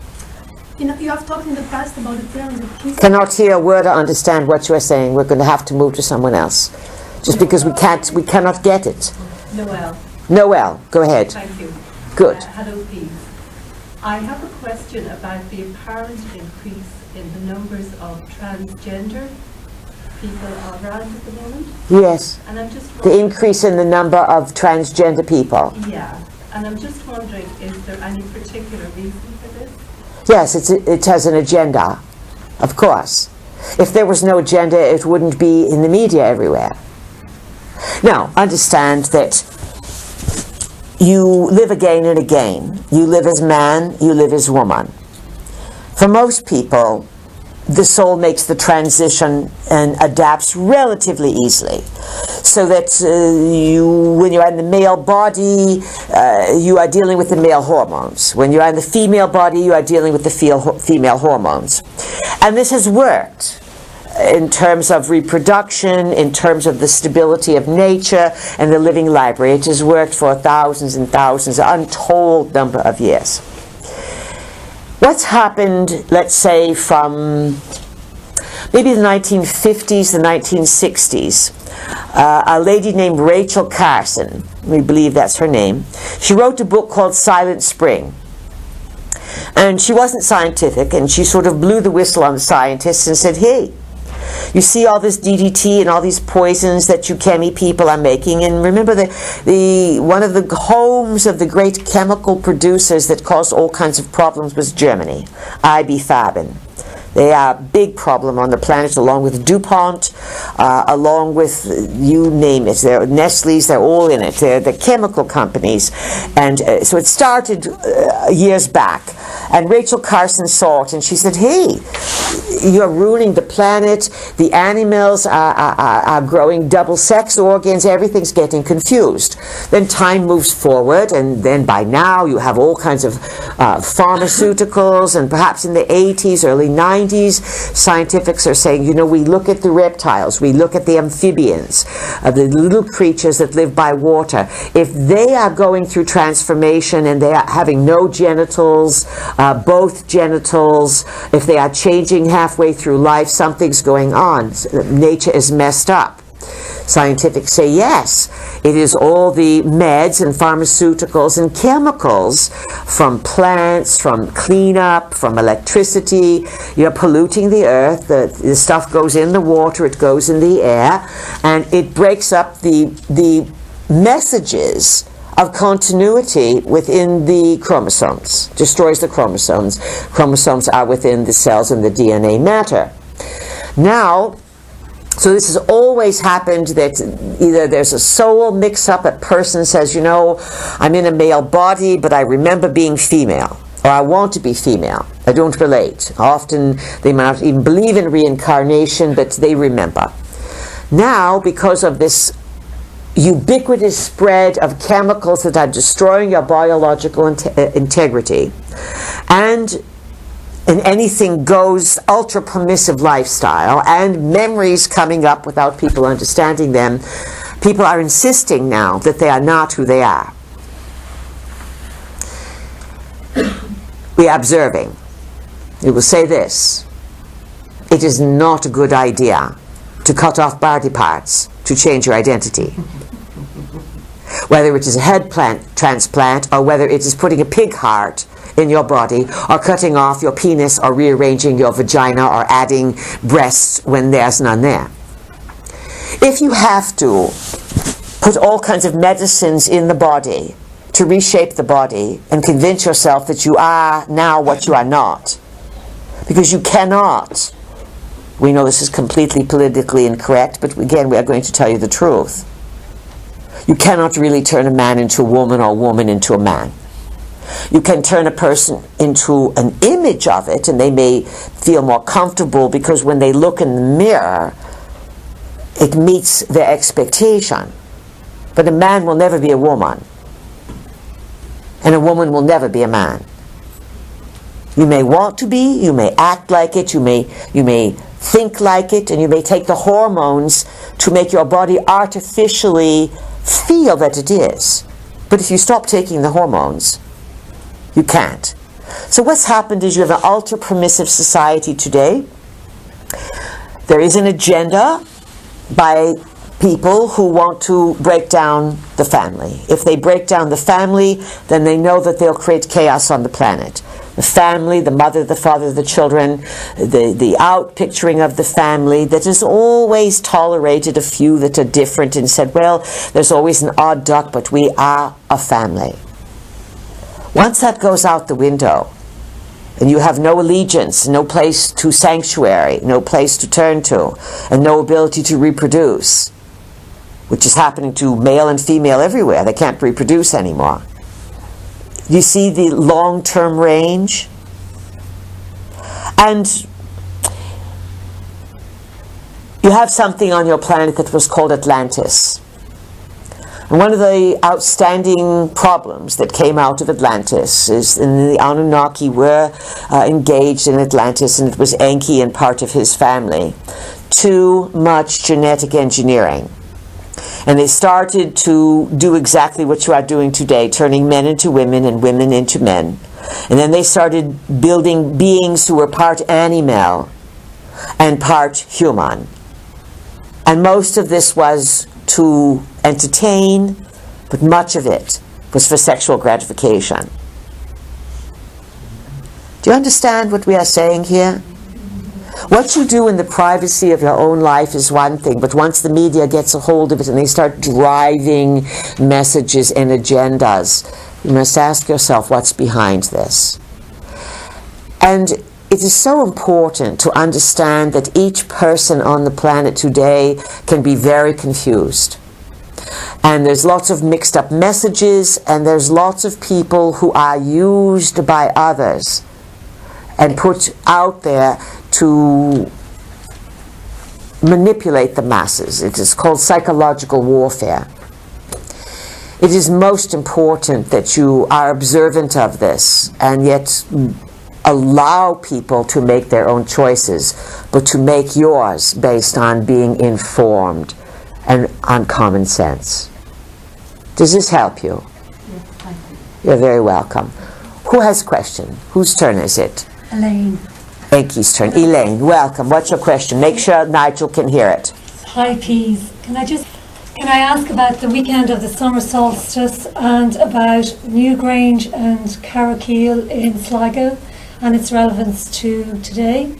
You know, you have talked in the past about the pyramid of Giza. Cannot hear a word or understand what you are saying. We're going to have to move to someone else. Just because we cannot get it. Noel, go ahead. Thank you. Good. Hello, Pete. I have a question about the apparent increase in the numbers of transgender people around at the moment. Yes. And I'm just The increase in the number of transgender people. Yeah. And I'm just wondering, is there any particular reason for this? Yes, it has an agenda, of course. If there was no agenda, it wouldn't be in the media everywhere. Now, understand that you live again and again. You live as man, you live as woman. For most people, the soul makes the transition and adapts relatively easily. So that when you're in the male body, you are dealing with the male hormones. When you're in the female body, you are dealing with the female hormones. And this has worked in terms of reproduction, in terms of the stability of nature and the living library. It has worked for thousands and thousands, an untold number of years. What's happened, let's say, from maybe the 1950s, the 1960s, a lady named Rachel Carson, we believe that's her name, she wrote a book called Silent Spring. And she wasn't scientific, and she sort of blew the whistle on the scientists and said, hey, you see all this DDT and all these poisons that you chemi people are making, and remember one of the homes of the great chemical producers that caused all kinds of problems was Germany, ibfabin. They are a big problem on the planet, along with DuPont, along with, you name it. Nestle's, they're all in it. They're the chemical companies. And so it started years back. And Rachel Carson saw it, and she said, hey, you're ruining the planet. The animals are growing double sex organs. Everything's getting confused. Then time moves forward, and then by now you have all kinds of pharmaceuticals, and perhaps in the 80s, early 90s, scientifics are saying, we look at the reptiles, we look at the amphibians, the little creatures that live by water. If they are going through transformation and they are having no genitals, both genitals, if they are changing halfway through life, something's going on. Nature is messed up. Scientifics say yes, it is all the meds and pharmaceuticals and chemicals from plants, from cleanup, from electricity. You're polluting the earth. The stuff goes in the water, it goes in the air, and it breaks up the messages of continuity within the chromosomes, destroys the chromosomes. Chromosomes are within the cells and the DNA matter. Now, so this has always happened, that either there's a soul mix-up, a person says, I'm in a male body, but I remember being female, or I want to be female. I don't relate. Often they might not even believe in reincarnation, but they remember. Now, because of this ubiquitous spread of chemicals that are destroying your biological integrity, and an anything goes ultra permissive lifestyle, and memories coming up without people understanding them, people are insisting now that they are not who they are. We are observing. We will say this: it is not a good idea to cut off body parts to change your identity. Whether it is a head transplant, or whether it is putting a pig heart in your body, or cutting off your penis, or rearranging your vagina, or adding breasts when there's none there. If you have to put all kinds of medicines in the body to reshape the body and convince yourself that you are now what you are not, because you cannot. We know this is completely politically incorrect, but again, we are going to tell you the truth. You cannot really turn a man into a woman, or a woman into a man. You can turn a person into an image of it, and they may feel more comfortable because when they look in the mirror, it meets their expectation. But a man will never be a woman, and a woman will never be a man. You may want to be, you may act like it, you may think like it, and you may take the hormones to make your body artificially feel that it is. But if you stop taking the hormones, you can't. So what's happened is you have an ultra-permissive society today. There is an agenda by people who want to break down the family. If they break down the family, then they know that they'll create chaos on the planet. The family, the mother, the father, the children, the out-picturing of the family that has always tolerated a few that are different and said, well, there's always an odd duck, but we are a family. Once that goes out the window, and you have no allegiance, no place to sanctuary, no place to turn to, and no ability to reproduce, which is happening to male and female everywhere. They can't reproduce anymore. You see the long-term range? And you have something on your planet that was called Atlantis. And one of the outstanding problems that came out of Atlantis is the Anunnaki were engaged in Atlantis, and it was Enki and part of his family. Too much genetic engineering. And they started to do exactly what you are doing today, turning men into women and women into men. And then they started building beings who were part animal and part human. And most of this was to entertain, but much of it was for sexual gratification. Do you understand what we are saying here? What you do in the privacy of your own life is one thing, but once the media gets a hold of it and they start driving messages and agendas, you must ask yourself what's behind this. And it is so important to understand that each person on the planet today can be very confused. And there's lots of mixed up messages, and there's lots of people who are used by others and put out there to manipulate the masses. It is called psychological warfare. It is most important that you are observant of this and yet allow people to make their own choices, but to make yours based on being informed and on common sense. Does this help you? Yes, thank you. You're very welcome. Who has a question? Whose turn is it? Elaine. Enki's turn. Elaine, welcome. What's your question? Make sure Nigel can hear it. Hi, Peas. Can I ask about the weekend of the summer solstice and about Newgrange and Carrowkeel in Sligo and its relevance to today?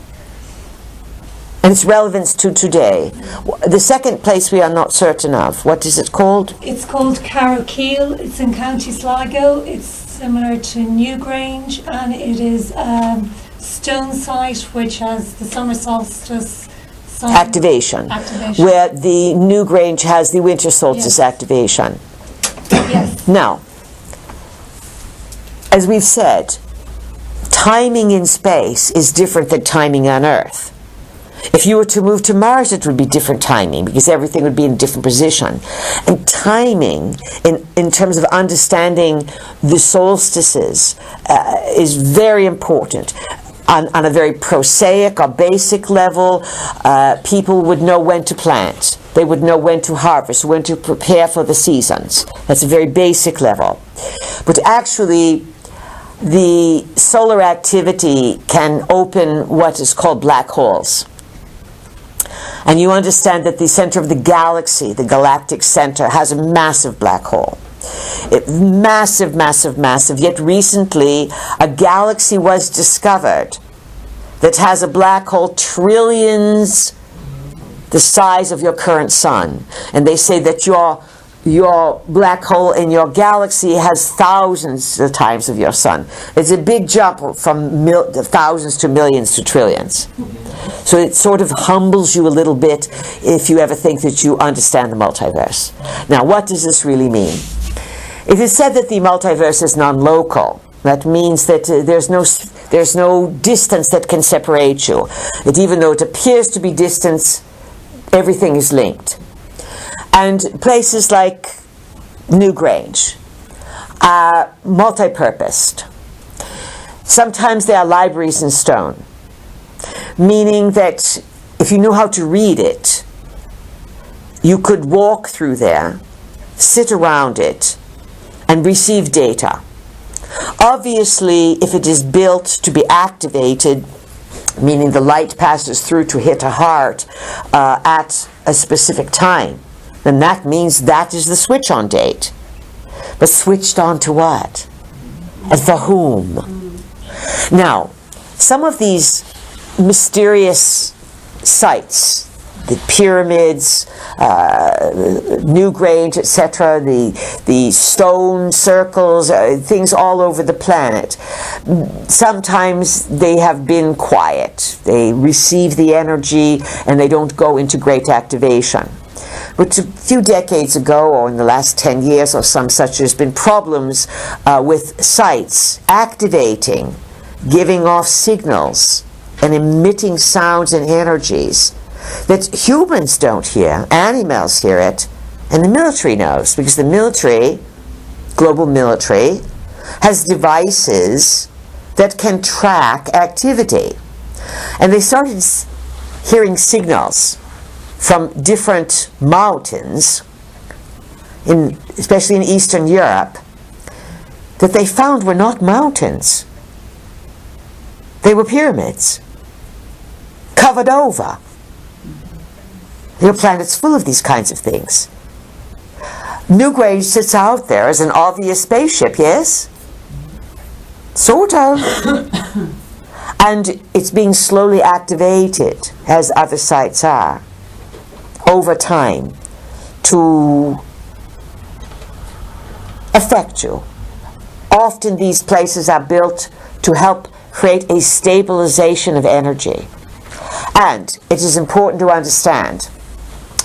And its relevance to today. The second place we are not certain of. What is it called? It's called Carrowkeel. It's in County Sligo. It's similar to Newgrange, and it is stone site which has the summer solstice activation, where the Newgrange has the winter solstice activation. Yes. Now, as we've said, timing in space is different than timing on Earth. If you were to move to Mars, it would be different timing because everything would be in a different position. And timing, in terms of understanding the solstices, is very important. On a very prosaic or basic level, people would know when to plant. They would know when to harvest, when to prepare for the seasons. That's a very basic level. But actually, the solar activity can open what is called black holes. And you understand that the center of the galaxy, the galactic center, has a massive black hole. Massive, massive, massive. Yet recently, a galaxy was discovered that has a black hole trillions the size of your current sun. And they say that your black hole in your galaxy has thousands of times of your sun. It's a big jump from thousands to millions to trillions. So it sort of humbles you a little bit if you ever think that you understand the multiverse. Now, what does this really mean? It is said that the multiverse is non-local. That means that there's no distance that can separate you. That even though it appears to be distance, everything is linked. And places like Newgrange are multi-purposed. Sometimes they are libraries in stone, meaning that if you knew how to read it, you could walk through there, sit around it, and receive data. Obviously, if it is built to be activated, meaning the light passes through to hit a heart at a specific time, then that means that is the switch-on date. But switched on to what? And for whom? Now, some of these mysterious sites, the pyramids, Newgrange, etc., the stone circles, things all over the planet. Sometimes they have been quiet. They receive the energy and they don't go into great activation. But a few decades ago, or in the last 10 years or some such, there's been problems with sites activating, giving off signals, and emitting sounds and energies that humans don't hear. Animals hear it, and the military knows, because the military, global military, has devices that can track activity. And they started hearing signals from different mountains, especially in Eastern Europe, that they found were not mountains. They were pyramids, covered over. Your planet's full of these kinds of things. Newgrange sits out there as an obvious spaceship, yes? Sort of. And it's being slowly activated, as other sites are, over time, to affect you. Often these places are built to help create a stabilization of energy. And it is important to understand,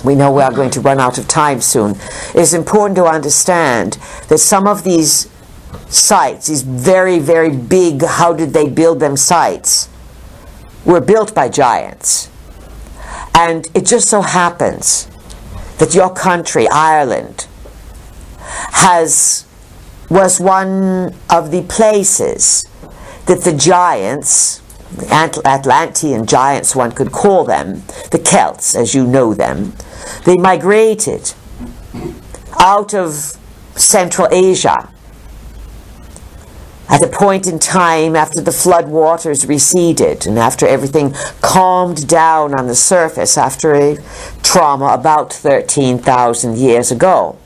we know we are going to run out of time soon, it is important to understand that some of these sites, these very, very big, how did they build them sites, were built by giants. And it just so happens that your country, Ireland, was one of the places that the giants, Atlantean giants one could call them, the Celts as you know them, they migrated out of Central Asia at a point in time after the flood waters receded and after everything calmed down on the surface after a trauma about 13,000 years ago.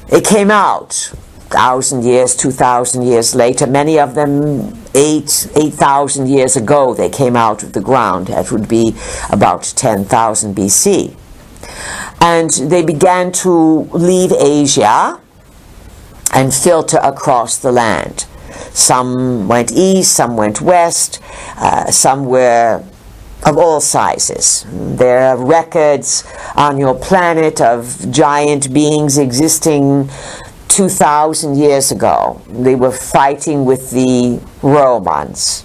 They came out 1,000 years, 2,000 years later, many of them 8,000 years ago they came out of the ground. That would be about 10,000 BC. And they began to leave Asia and filter across the land. Some went east, some went west, some were of all sizes. There are records on your planet of giant beings existing 2,000 years ago. They were fighting with the Romans.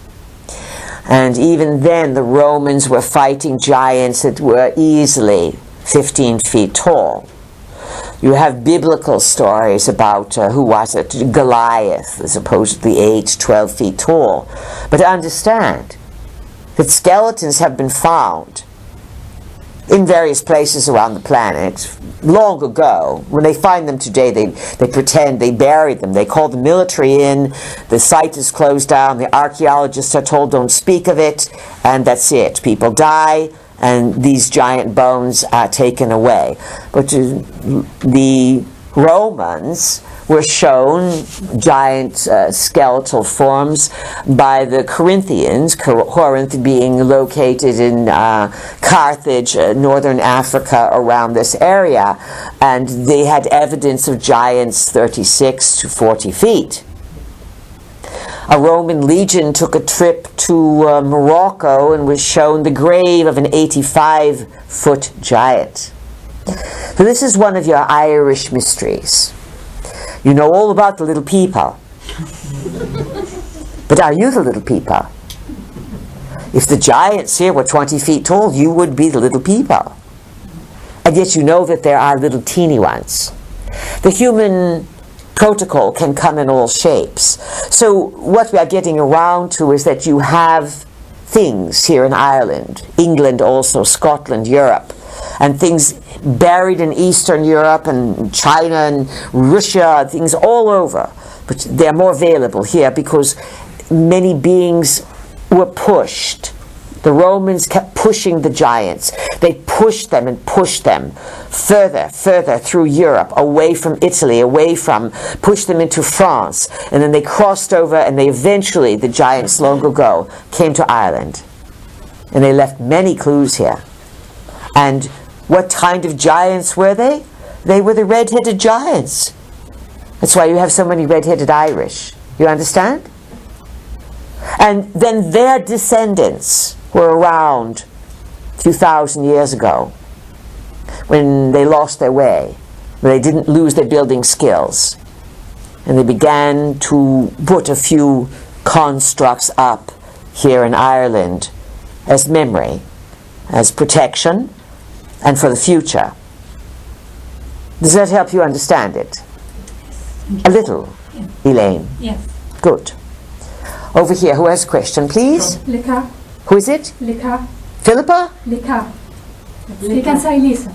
And even then, the Romans were fighting giants that were easily 15 feet tall. You have biblical stories about, who was it? Goliath, supposedly aged 12 feet tall. But understand that skeletons have been found in various places around the planet long ago. When they find them today, they pretend they buried them. They call the military in, the site is closed down, the archaeologists are told don't speak of it, and that's it. People die, and these giant bones are taken away. But the Romans were shown giant skeletal forms by the Corinthians, Corinth being located in Carthage, northern Africa, around this area, and they had evidence of giants 36 to 40 feet. A Roman legion took a trip to Morocco and was shown the grave of an 85-foot giant. So this is one of your Irish mysteries. You know all about the little people. But are you the little people? If the giants here were 20 feet tall, you would be the little people. And yet you know that there are little teeny ones. The human protocol can come in all shapes. So what we are getting around to is that you have things here in Ireland, England also, Scotland, Europe, and things buried in Eastern Europe and China and Russia, things all over. But they're more available here because many beings were pushed. The Romans kept pushing the giants. They pushed them and pushed them further through Europe, away from Italy, pushed them into France, and then they crossed over, and they eventually, the giants long ago, came to Ireland. And they left many clues here. And what kind of giants were they? They were the red-headed giants. That's why you have so many red-headed Irish. You understand? And then their descendants were around a few thousand years ago when they lost their way, when they didn't lose their building skills. And they began to put a few constructs up here in Ireland as memory, as protection, and for the future. Does that help you understand it? A little, Yeah. Elaine? Yes. Good. Over here, who has a question, please? Lika, Who is it? Lika, Philippa? Lika. You can say Lisa.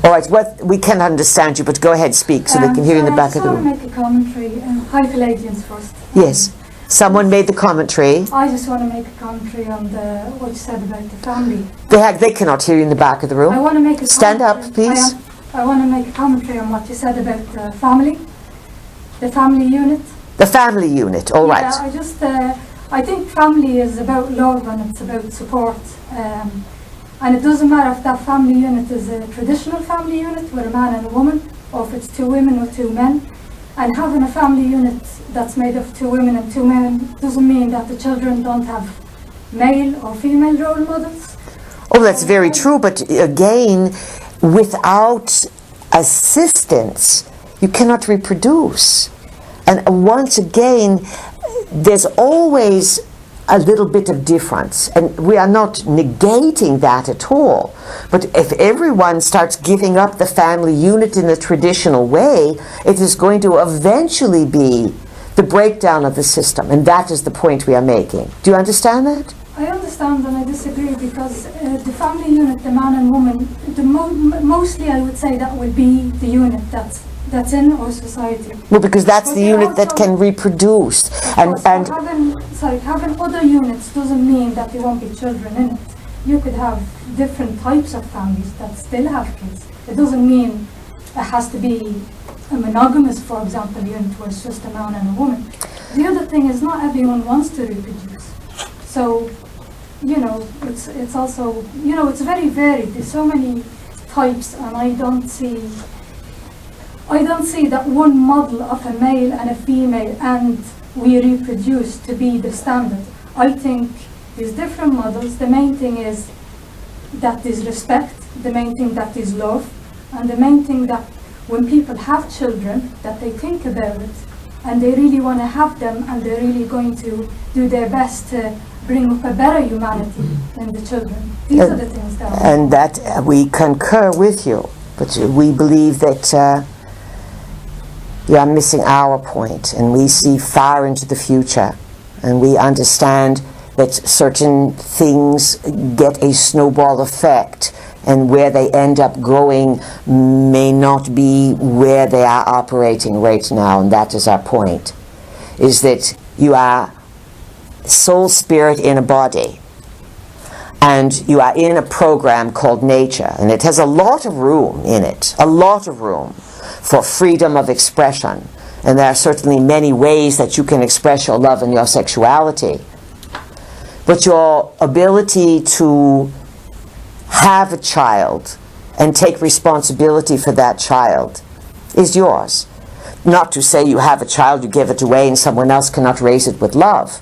All right, well, we can understand you, but go ahead, speak, so they can hear you in the back of the room. I just want to make a commentary. Hi, Palladians first. Yes. Someone made the commentary. I just want to make a commentary on what you said about the family. They cannot hear you in the back of the I room. want to make a Stand up, commentary. please. I want to make a commentary on what you said about the family unit. The family unit, all right. Yeah, I think family is about love and it's about support. And it doesn't matter if that family unit is a traditional family unit with a man and a woman, or if it's two women or two men. And having a family unit that's made of two women and two men doesn't mean that the children don't have male or female role models. Oh, that's very true, but again, without assistance, you cannot reproduce. And once again, there's always a little bit of difference, and we are not negating that at all. But if everyone starts giving up the family unit in the traditional way, it is going to eventually be the breakdown of the system, and that is the point we are making. Do you understand that? I understand and I disagree because the family unit, the man and woman, mostly I would say that would be the unit that's in our society. Well, because that's But the they unit that also- can reproduce. And having other units doesn't mean that there won't be children in it. You could have different types of families that still have kids. It doesn't mean it has to be a monogamous, for example, unit where it's just a man and a woman. The other thing is not everyone wants to reproduce. So, it's also, it's very varied. There's so many types, and I don't see that one model of a male and a female and we reproduce to be the standard. I think there's different models. The main thing is that there's respect, the main thing that is love, and the main thing that when people have children, that they think about it and they really want to have them, and they're really going to do their best to bring up a better humanity in the children. These are the things that... And that we concur with you, but we believe that you are missing our point, and we see far into the future, and we understand that certain things get a snowball effect, and where they end up going may not be where they are operating right now, and that is our point, is that you are soul spirit in a body, and you are in a program called nature, and it has a lot of room in it, a lot of room for freedom of expression, and there are certainly many ways that you can express your love and your sexuality. But your ability to have a child and take responsibility for that child is yours. Not to say you have a child, you give it away, and someone else cannot raise it with love.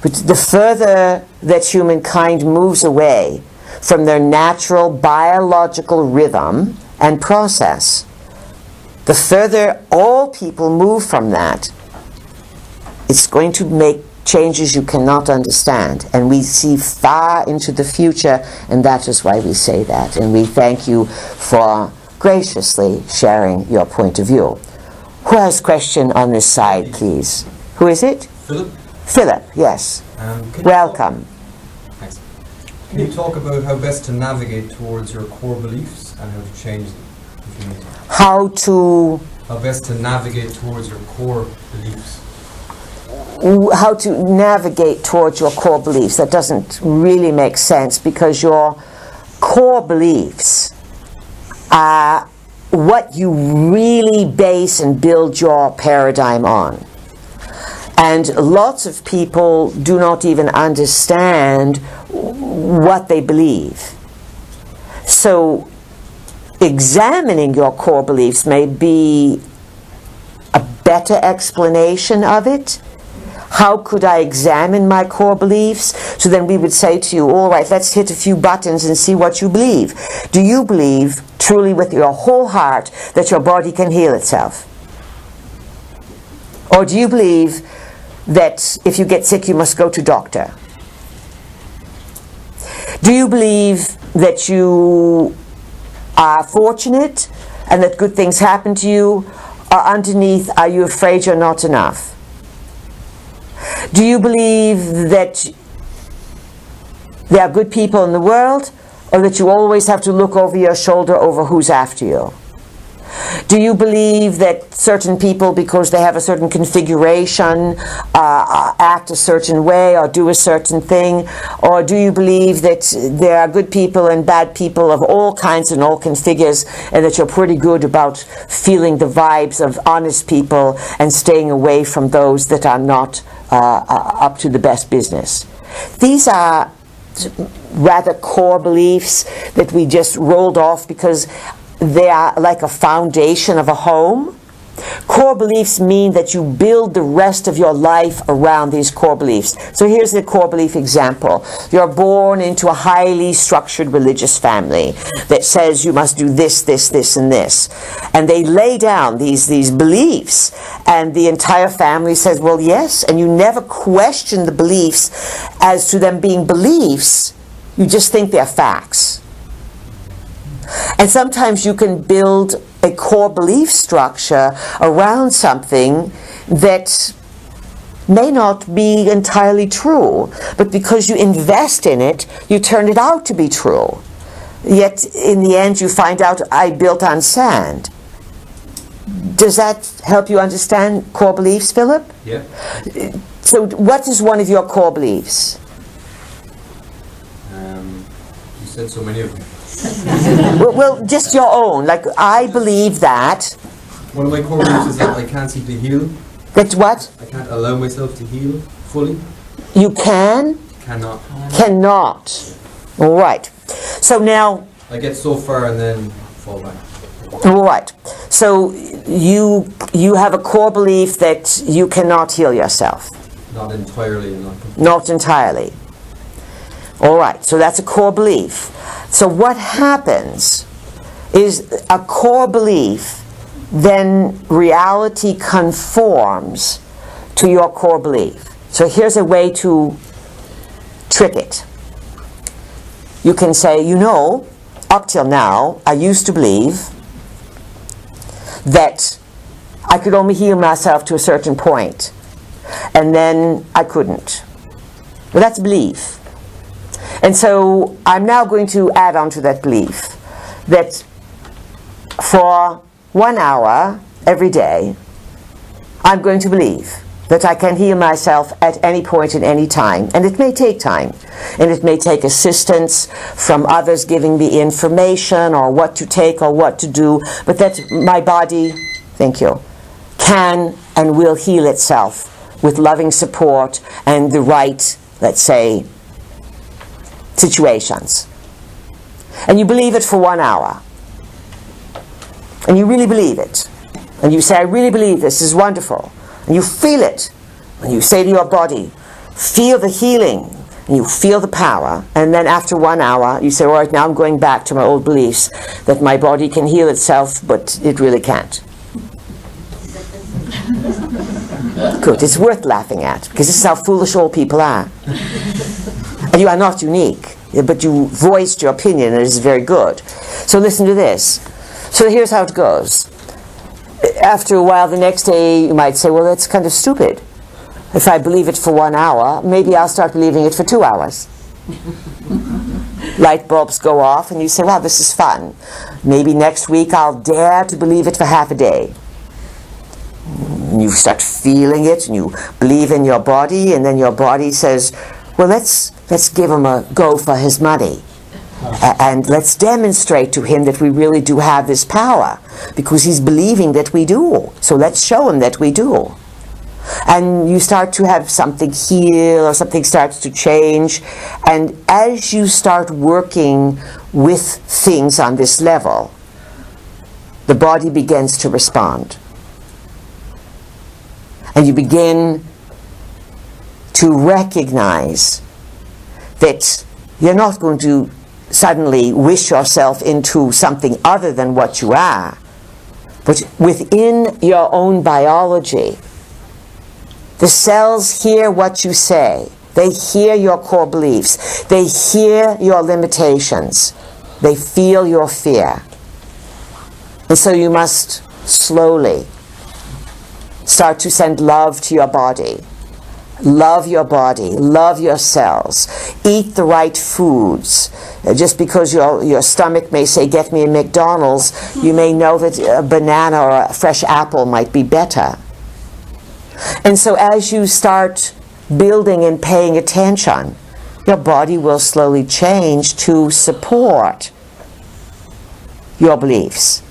But the further that humankind moves away from their natural biological rhythm and process, the further all people move from that, it's going to make changes you cannot understand, and we see far into the future, and that is why we say that, and we thank you for graciously sharing your point of view. Who has a question on this side, please? Who is it? Philip? Philip, yes. Welcome. Thanks. Can you talk about how best to navigate towards your core beliefs and how to change them, if you need to? How best to navigate towards your core beliefs. How to navigate towards your core beliefs. That doesn't really make sense, because your core beliefs are what you really base and build your paradigm on. And lots of people do not even understand what they believe. So examining your core beliefs may be a better explanation of it. How could I examine my core beliefs? So then we would say to you, all right, let's hit a few buttons and see what you believe. Do you believe truly with your whole heart that your body can heal itself? Or do you believe that if you get sick you must go to doctor? Do you believe that you are fortunate and that good things happen to you? Or underneath, are you afraid you're not enough? Do you believe that there are good people in the world, or that you always have to look over your shoulder over who's after you? Do you believe that certain people, because they have a certain configuration, act a certain way or do a certain thing? Or do you believe that there are good people and bad people of all kinds and all configures, and that you're pretty good about feeling the vibes of honest people and staying away from those that are not up to the best business? These are rather core beliefs that we just rolled off because they are like a foundation of a home. Core beliefs mean that you build the rest of your life around these core beliefs. So here's the core belief example. You're born into a highly structured religious family that says you must do this, this, this, and this. And they lay down these beliefs, and the entire family says, well, yes, and you never question the beliefs as to them being beliefs. You just think they're facts. And sometimes you can build a core belief structure around something that may not be entirely true, but because you invest in it, you turn it out to be true. Yet in the end you find out, I built on sand. Does that help you understand core beliefs, Philip? Yeah. So what is one of your core beliefs? You said so many of them. Well, just your own. Like, I believe that. One of my core beliefs is that I can't seem to heal. That what? I can't allow myself to heal fully. You can? Cannot. Cannot. All right. So now... I get so far and then fall back. All right. So you have a core belief that you cannot heal yourself. Not entirely. Not entirely. All right. So that's a core belief. So what happens is a core belief then reality conforms to your core belief. So here's a way to trick it. You can say, you know, up till now, I used to believe that I could only heal myself to a certain point, and then I couldn't. Well, that's belief. And so I'm now going to add on to that belief that for 1 hour every day, I'm going to believe that I can heal myself at any point in any time. And it may take time. And it may take assistance from others giving me information or what to take or what to do. But that my body, thank you, can and will heal itself with loving support and the right, let's say, situations. And you believe it for 1 hour. And you really believe it. And you say, I really believe this is wonderful. And you feel it. And you say to your body, feel the healing. And you feel the power. And then after 1 hour, you say, all right, now I'm going back to my old beliefs that my body can heal itself, but it really can't. Good. It's worth laughing at, because this is how foolish all people are. And you are not unique, but you voiced your opinion, and it is very good. So listen to this. So here's how it goes. After a while, the next day, you might say, well, that's kind of stupid. If I believe it for 1 hour, maybe I'll start believing it for 2 hours. Light bulbs go off, and you say, wow, this is fun. Maybe next week I'll dare to believe it for half a day. And you start feeling it, and you believe in your body, and then your body says, well, let's give him a go for his money. And let's demonstrate to him that we really do have this power, because he's believing that we do. So let's show him that we do. And you start to have something heal, or something starts to change. And as you start working with things on this level, the body begins to respond. And you begin to recognize that you're not going to suddenly wish yourself into something other than what you are, but within your own biology, the cells hear what you say. They hear your core beliefs. They hear your limitations. They feel your fear. And so you must slowly start to send love to your body. Love your body. Love your cells. Eat the right foods. Just because your stomach may say, get me a McDonald's, you may know that a banana or a fresh apple might be better. And so as you start building and paying attention, your body will slowly change to support your beliefs.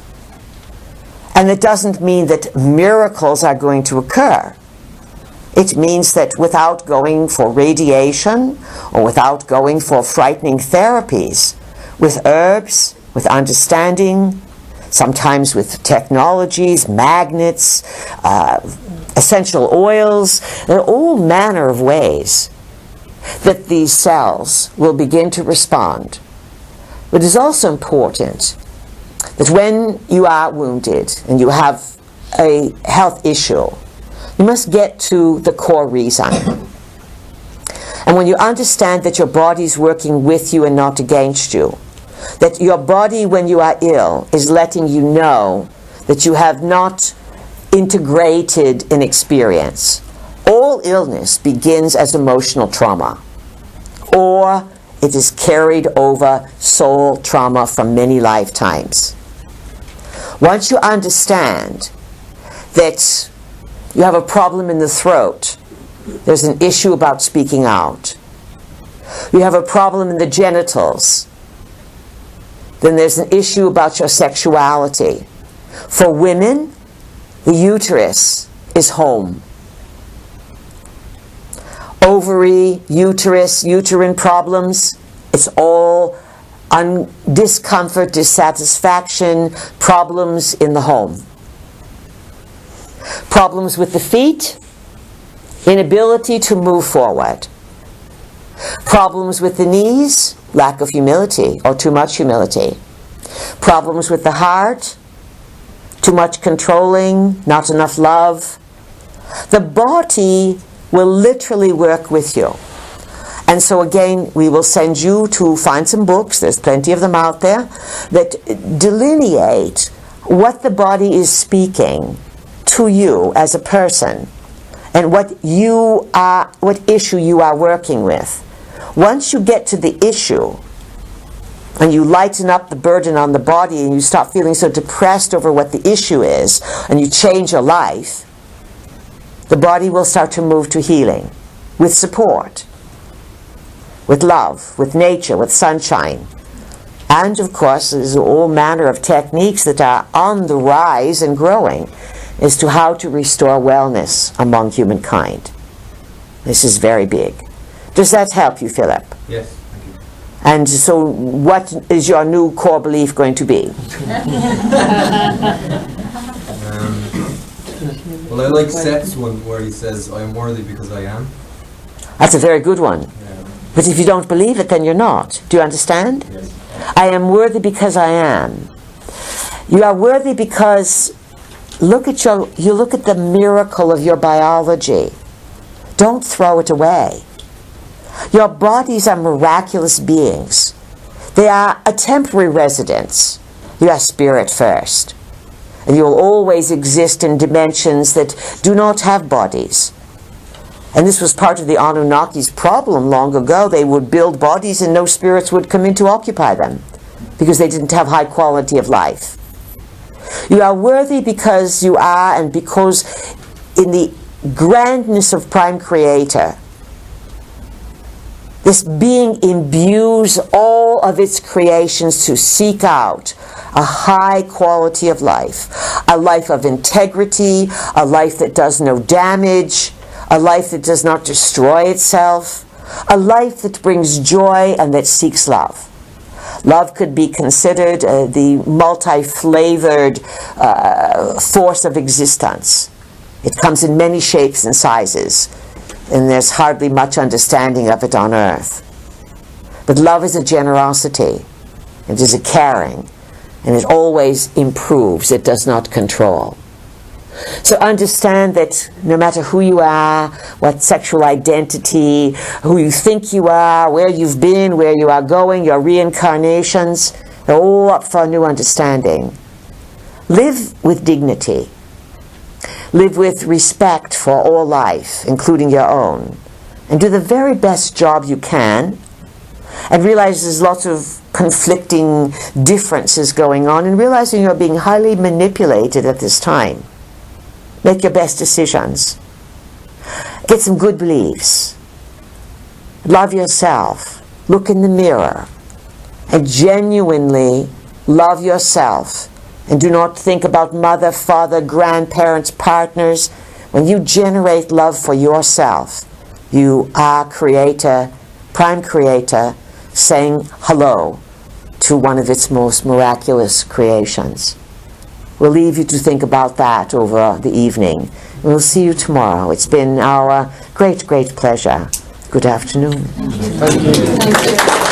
And it doesn't mean that miracles are going to occur. It means that without going for radiation or without going for frightening therapies, with herbs, with understanding, sometimes with technologies, magnets, essential oils, there are all manner of ways that these cells will begin to respond. But it is also important that when you are wounded and you have a health issue, you must get to the core reason. And when you understand that your body is working with you and not against you, that your body, when you are ill, is letting you know that you have not integrated an experience. All illness begins as emotional trauma, or it is carried over soul trauma from many lifetimes. Once you understand that you have a problem in the throat, there's an issue about speaking out. You have a problem in the genitals, then there's an issue about your sexuality. For women, the uterus is home. Ovary, uterus, uterine problems, it's all discomfort, dissatisfaction, problems in the home. Problems with the feet, inability to move forward. Problems with the knees, lack of humility or too much humility. Problems with the heart, too much controlling, not enough love, the body will literally work with you. And so again, we will send you to find some books, there's plenty of them out there, that delineate what the body is speaking to you as a person and what issue you are working with. Once you get to the issue and you lighten up the burden on the body and you stop feeling so depressed over what the issue is and you change your life, the body will start to move to healing with support, with love, with nature, with sunshine. And of course, there's all manner of techniques that are on the rise and growing as to how to restore wellness among humankind. This is very big. Does that help you, Philip? Yes, thank you. And so what is your new core belief going to be? Well, I like Seth's one where he says, I am worthy because I am. That's a very good one. Yeah. But if you don't believe it, then you're not. Do you understand? Yes. I am worthy because I am. You are worthy because you look at the miracle of your biology. Don't throw it away. Your bodies are miraculous beings. They are a temporary residence. You are spirit first. And you will always exist in dimensions that do not have bodies. And this was part of the Anunnaki's problem long ago. They would build bodies and no spirits would come in to occupy them because they didn't have high quality of life. You are worthy because you are, and because in the grandness of Prime Creator, this being imbues all of its creations to seek out a high quality of life, a life of integrity, a life that does no damage, a life that does not destroy itself, a life that brings joy and that seeks love. Love could be considered the multi-flavored force of existence. It comes in many shapes and sizes, and there's hardly much understanding of it on earth. But love is a generosity, it is a caring, and it always improves, it does not control. So understand that no matter who you are, what sexual identity, who you think you are, where you've been, where you are going, your reincarnations, they're all up for a new understanding. Live with dignity. Live with respect for all life, including your own. And do the very best job you can. And realize there's lots of conflicting differences going on, and realizing you're being highly manipulated at this time. Make your best decisions. Get some good beliefs. Love yourself. Look in the mirror. And genuinely love yourself. And do not think about mother, father, grandparents, partners. When you generate love for yourself, you are Creator, Prime Creator, saying hello to one of its most miraculous creations. We'll leave you to think about that over the evening. We'll see you tomorrow. It's been our great, great pleasure. Good afternoon. Thank you. Thank you.